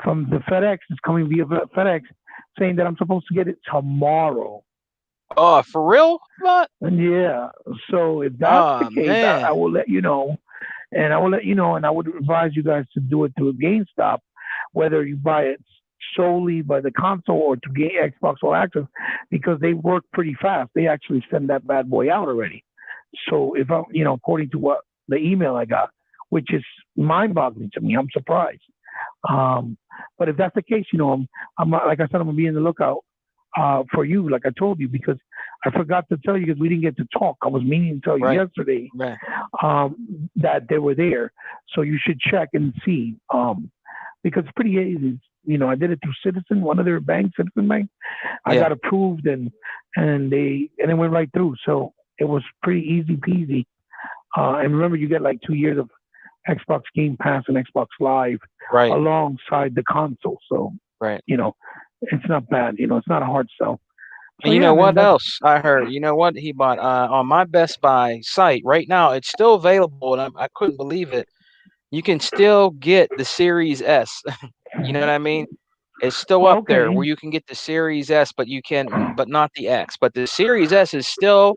from the FedEx. It's coming via FedEx saying that I'm supposed to get it tomorrow. Oh, for real? What? Yeah. So if that's the case, man. I will let you know. And I will let you know, and I would advise you guys to do it through GameStop, whether you buy it solely by the console or to get Xbox All Access, because they work pretty fast. They actually send that bad boy out already. So if I, according to what the email I got, which is mind-boggling to me, I'm surprised. But if that's the case, I'm like I said, I'm gonna be in the lookout for you, like I told you, because I forgot to tell you because we didn't get to talk. I was meaning to tell you yesterday that they were there. So you should check and see because it's pretty easy. I did it through Citizen, one of their banks, Citizen Bank. I got approved and it went right through. So it was pretty easy peasy. And remember, you get like 2 years of Xbox Game Pass and Xbox Live alongside the console. So it's not bad. It's not a hard sell. So, you know what else I heard? You know what he bought on my Best Buy site right now? It's still available, and I couldn't believe it. You can still get the Series S. You know what I mean? It's still up there where you can get the Series S, but not the X. But the Series S is still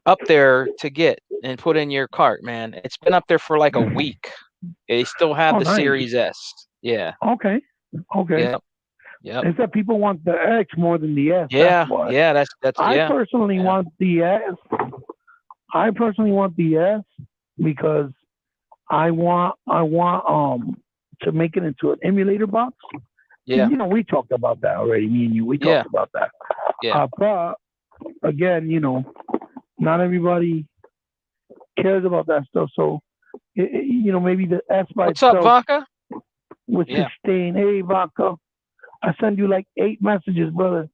up there to get and put in your cart, man. It's been up there for like a week. They still have the Series S. Yeah. Okay. Yep. It's that people want the X more than the S. Yeah. That's I personally want the S. I personally want the S because I want to make it into an emulator box. Yeah. We talked about that already. Me and you, we talked about that. Yeah. But again, not everybody cares about that stuff. So, maybe the S by What's up, Vodka? Would sustain. Hey, Vodka. I send you like 8 messages, brother.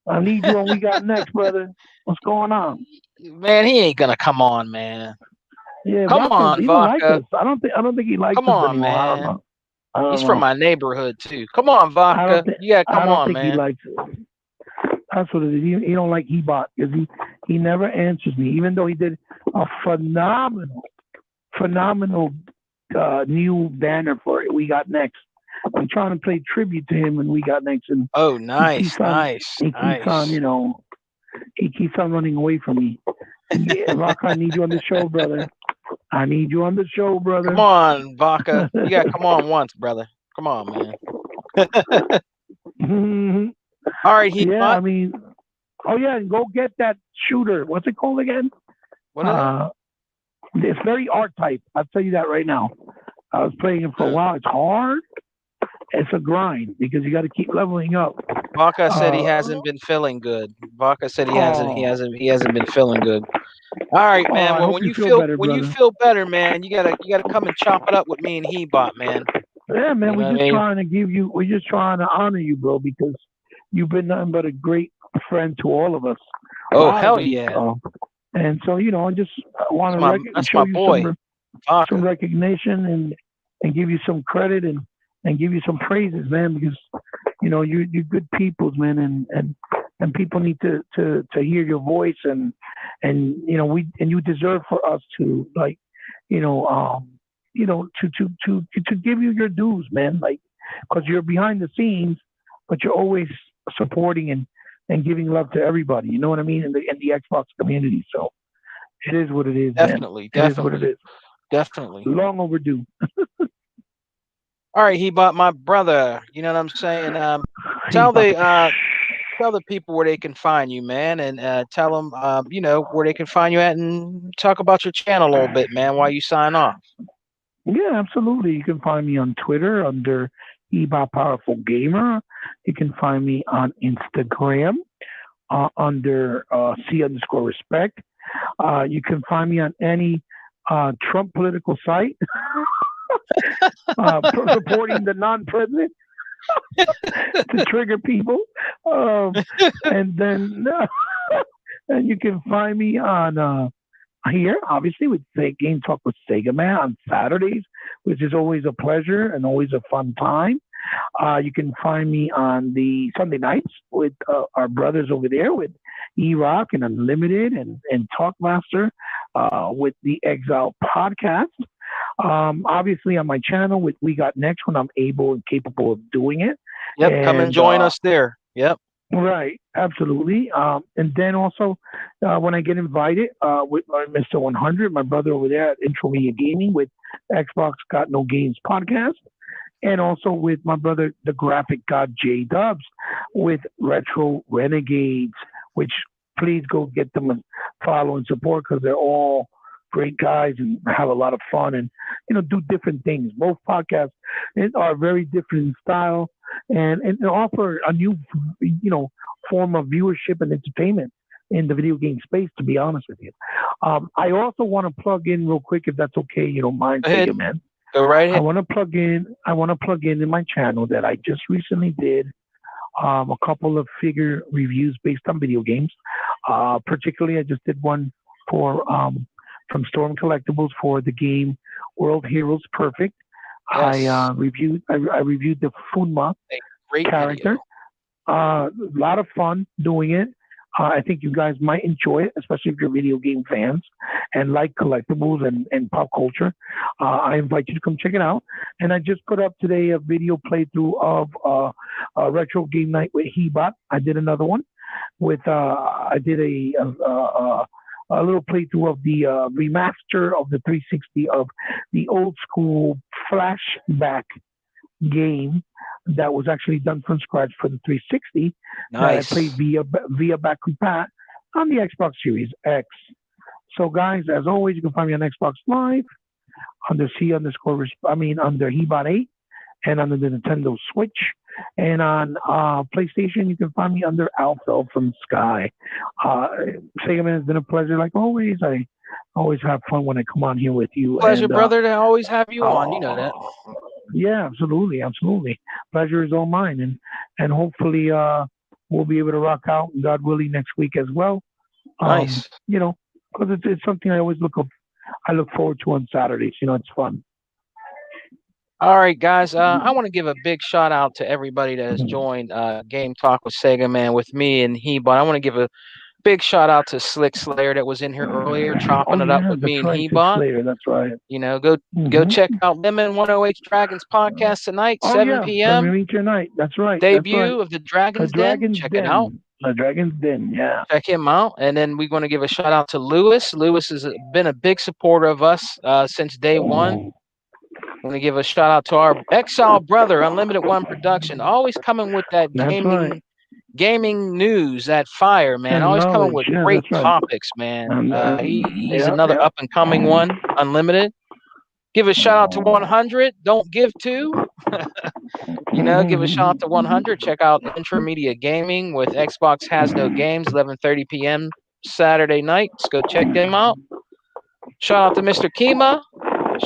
I need you on We Got Next, brother. What's going on? Man, he ain't gonna come on, man. Yeah, come on, he Vodka. Don't like us. I don't think he likes us anymore. Man. I don't He's know. from my neighborhood too. Come on, Vodka. You gotta come on, man. I don't think he likes us. That's what it is. He don't like Hebot because he never answers me, even though he did a phenomenal new banner for it. We Got Next. I'm trying to play tribute to him, and We Got Next. And nice. He keeps on, he keeps on running away from me. Yeah, Vodka, I need you on the show, brother. I need you on the show, brother. Come on, Vodka. You gotta come on once, brother. Come on, man. All right, I mean, Oh yeah, and go get that shooter. What's it called again? What are It's very art type. I'll tell you that right now. I was playing it for a while. It's hard. It's a grind because you got to keep leveling up. they? Vaca said he hasn't been feeling good. Vaca said he hasn't been feeling good. All right, man. I Well, hope when you you feel better, when you brother. feel better, man, you gotta come and chop it up with me and Hebot, man. Yeah, man. You know We're what I just mean? trying to give you. We're just trying to honor you, bro, because you've been nothing but a great friend to all of us. A Oh lot of hell us. yeah! And so, you know, I just want That's to show my you boy, some Vaca. recognition and give you some credit and give you some praises, man, because you know you're good peoples, man, and people need to hear your voice and you know you deserve for us to like to give you your dues, man, like because you're behind the scenes, but you're always supporting and giving love to everybody. You know what I mean? In the Xbox community. So it is what it is, Definitely, man. It is what it is. definitely. Long overdue. All right, Hebot, my brother. You know what I'm saying? Tell the people where they can find you, man, and tell them you know where they can find you at, and talk about your channel a little bit, man, while you sign off. Yeah, absolutely. You can find me on Twitter under Eba Powerful Gamer. You can find me on Instagram under C_respect. You can find me on any Trump political site supporting the non-president to trigger people. And then and you can find me on here, obviously, with Game Talk with Sega Man on Saturdays, which is always a pleasure and always a fun time. You can find me on the Sunday nights with our brothers over there with E-Rock and Unlimited and Talkmaster with the Exile podcast. Obviously, on my channel with We Got Next when I'm able and capable of doing it. Yep, come and join us there. Yep. Right, absolutely. And then also, when I get invited with Mr. 100, my brother over there at Intro Media Gaming with Xbox Got No Games podcast, and also with my brother, the graphic god J Dubs, with Retro Renegades, which please go get them and follow and support because they're all great guys and have a lot of fun and do different things. Both podcasts are very different in style and offer a new form of viewership and entertainment in the video game space, to be honest with you. I also want to plug in real quick, if that's okay, you don't mind, Sega Man. Go right ahead. I want to plug in my channel that I just recently did a couple of figure reviews based on video games. Particularly, I just did one for from Storm Collectibles for the game World Heroes Perfect. Yes. I reviewed the Funma Great character. A lot of fun doing it. I think you guys might enjoy it, especially if you're video game fans and like collectibles and pop culture. I invite you to come check it out. And I just put up today a video playthrough of Retro Game Night with Hebot. I did another one with I did a little playthrough of the remaster of the 360 of the old school flashback game that was actually done from scratch for the 360. Nice. That I played via back compat on the Xbox Series X. So guys, as always, you can find me on Xbox Live under under Hebot 8 and under the Nintendo Switch. And on PlayStation, you can find me under Alpha from Sky. Sega Man, has been a pleasure like always. I always have fun when I come on here with you. Pleasure, brother, to always have you on. You know that. Yeah, absolutely. Pleasure is all mine, and hopefully we'll be able to rock out, God willing, next week as well. Nice. Because it's something I always look forward to on Saturdays. It's fun. All right, guys. I want to give a big shout out to everybody that has joined Game Talk with Sega Man with me and Hebot. I want to give a big shout out to Slick Slayer that was in here earlier, chopping it up with me and Hebot. Slayer, that's right. Go check out Lemon 108 Dragons podcast tonight, 7 p.m. 7 tonight. That's right. Debut of the Dragon's Den. Check it out. The Dragon's Den, yeah. Check him out. And then we're going to give a shout out to Lewis. Lewis has been a big supporter of us since day one. I'm going to give a shout out to our Exile brother, Unlimited One Production, always coming with that gaming news at Fire, man. And Always coming knowledge, with yeah, great that's right. topics, man. He's Yeah, another yeah. up and coming one, Unlimited. Give a shout out to 100. Don't give to. Give a shout out to 100. Check out Intramedia Gaming with Xbox Has No Games, 11:30 p.m. Saturday night. Let's go check them out. Shout out to Mr. Kima.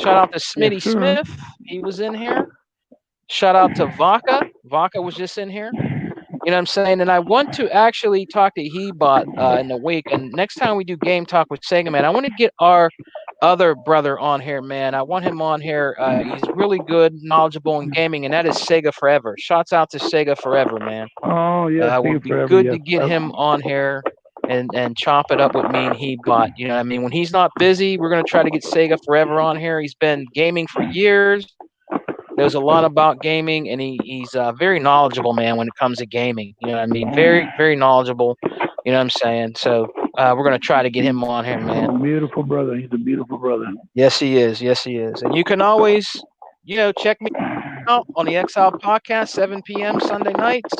Shout out to Smitty Yes, sir. Smith. He was in here. Shout out to Vodka. Vodka was just in here. You know what I'm saying? And I want to actually talk to Hebot in the week. And next time we do Game Talk with Sega Man, I want to get our other brother on here, man. I want him on here. He's really good, knowledgeable in gaming, and that is Sega Forever. Shouts out to Sega Forever, man. Oh, yeah. It would be forever, good yes. to get him on here and chop it up with me and Hebot. You know what I mean? When he's not busy, we're going to try to get Sega Forever on here. He's been gaming for years. Knows a lot about gaming, and he's very knowledgeable, man, when it comes to gaming. You know what I mean? Very, very knowledgeable. You know what I'm saying? So we're going to try to get him on here, man. Oh, beautiful brother. He's a beautiful brother. Yes, he is. Yes, he is. And you can always, check me out on the Exile Podcast, 7 p.m. Sunday nights.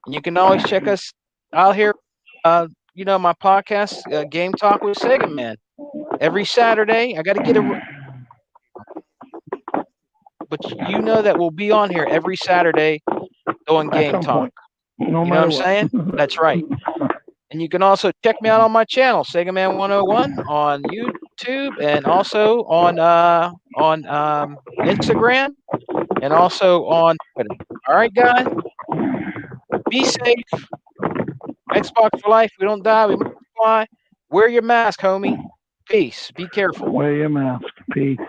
And you can always check us out here, my podcast, Game Talk with Sega Man. Every Saturday. I got to get a... But you know that we'll be on here every Saturday doing Game Talk. No you know what I'm saying? That's right. And you can also check me out on my channel, Sega Man 101, on YouTube, and also on Instagram, and also on Twitter. All right, guys? Be safe. Xbox for life. We don't die. We multiply. Wear your mask, homie. Peace. Be careful. Wear your mask. Peace.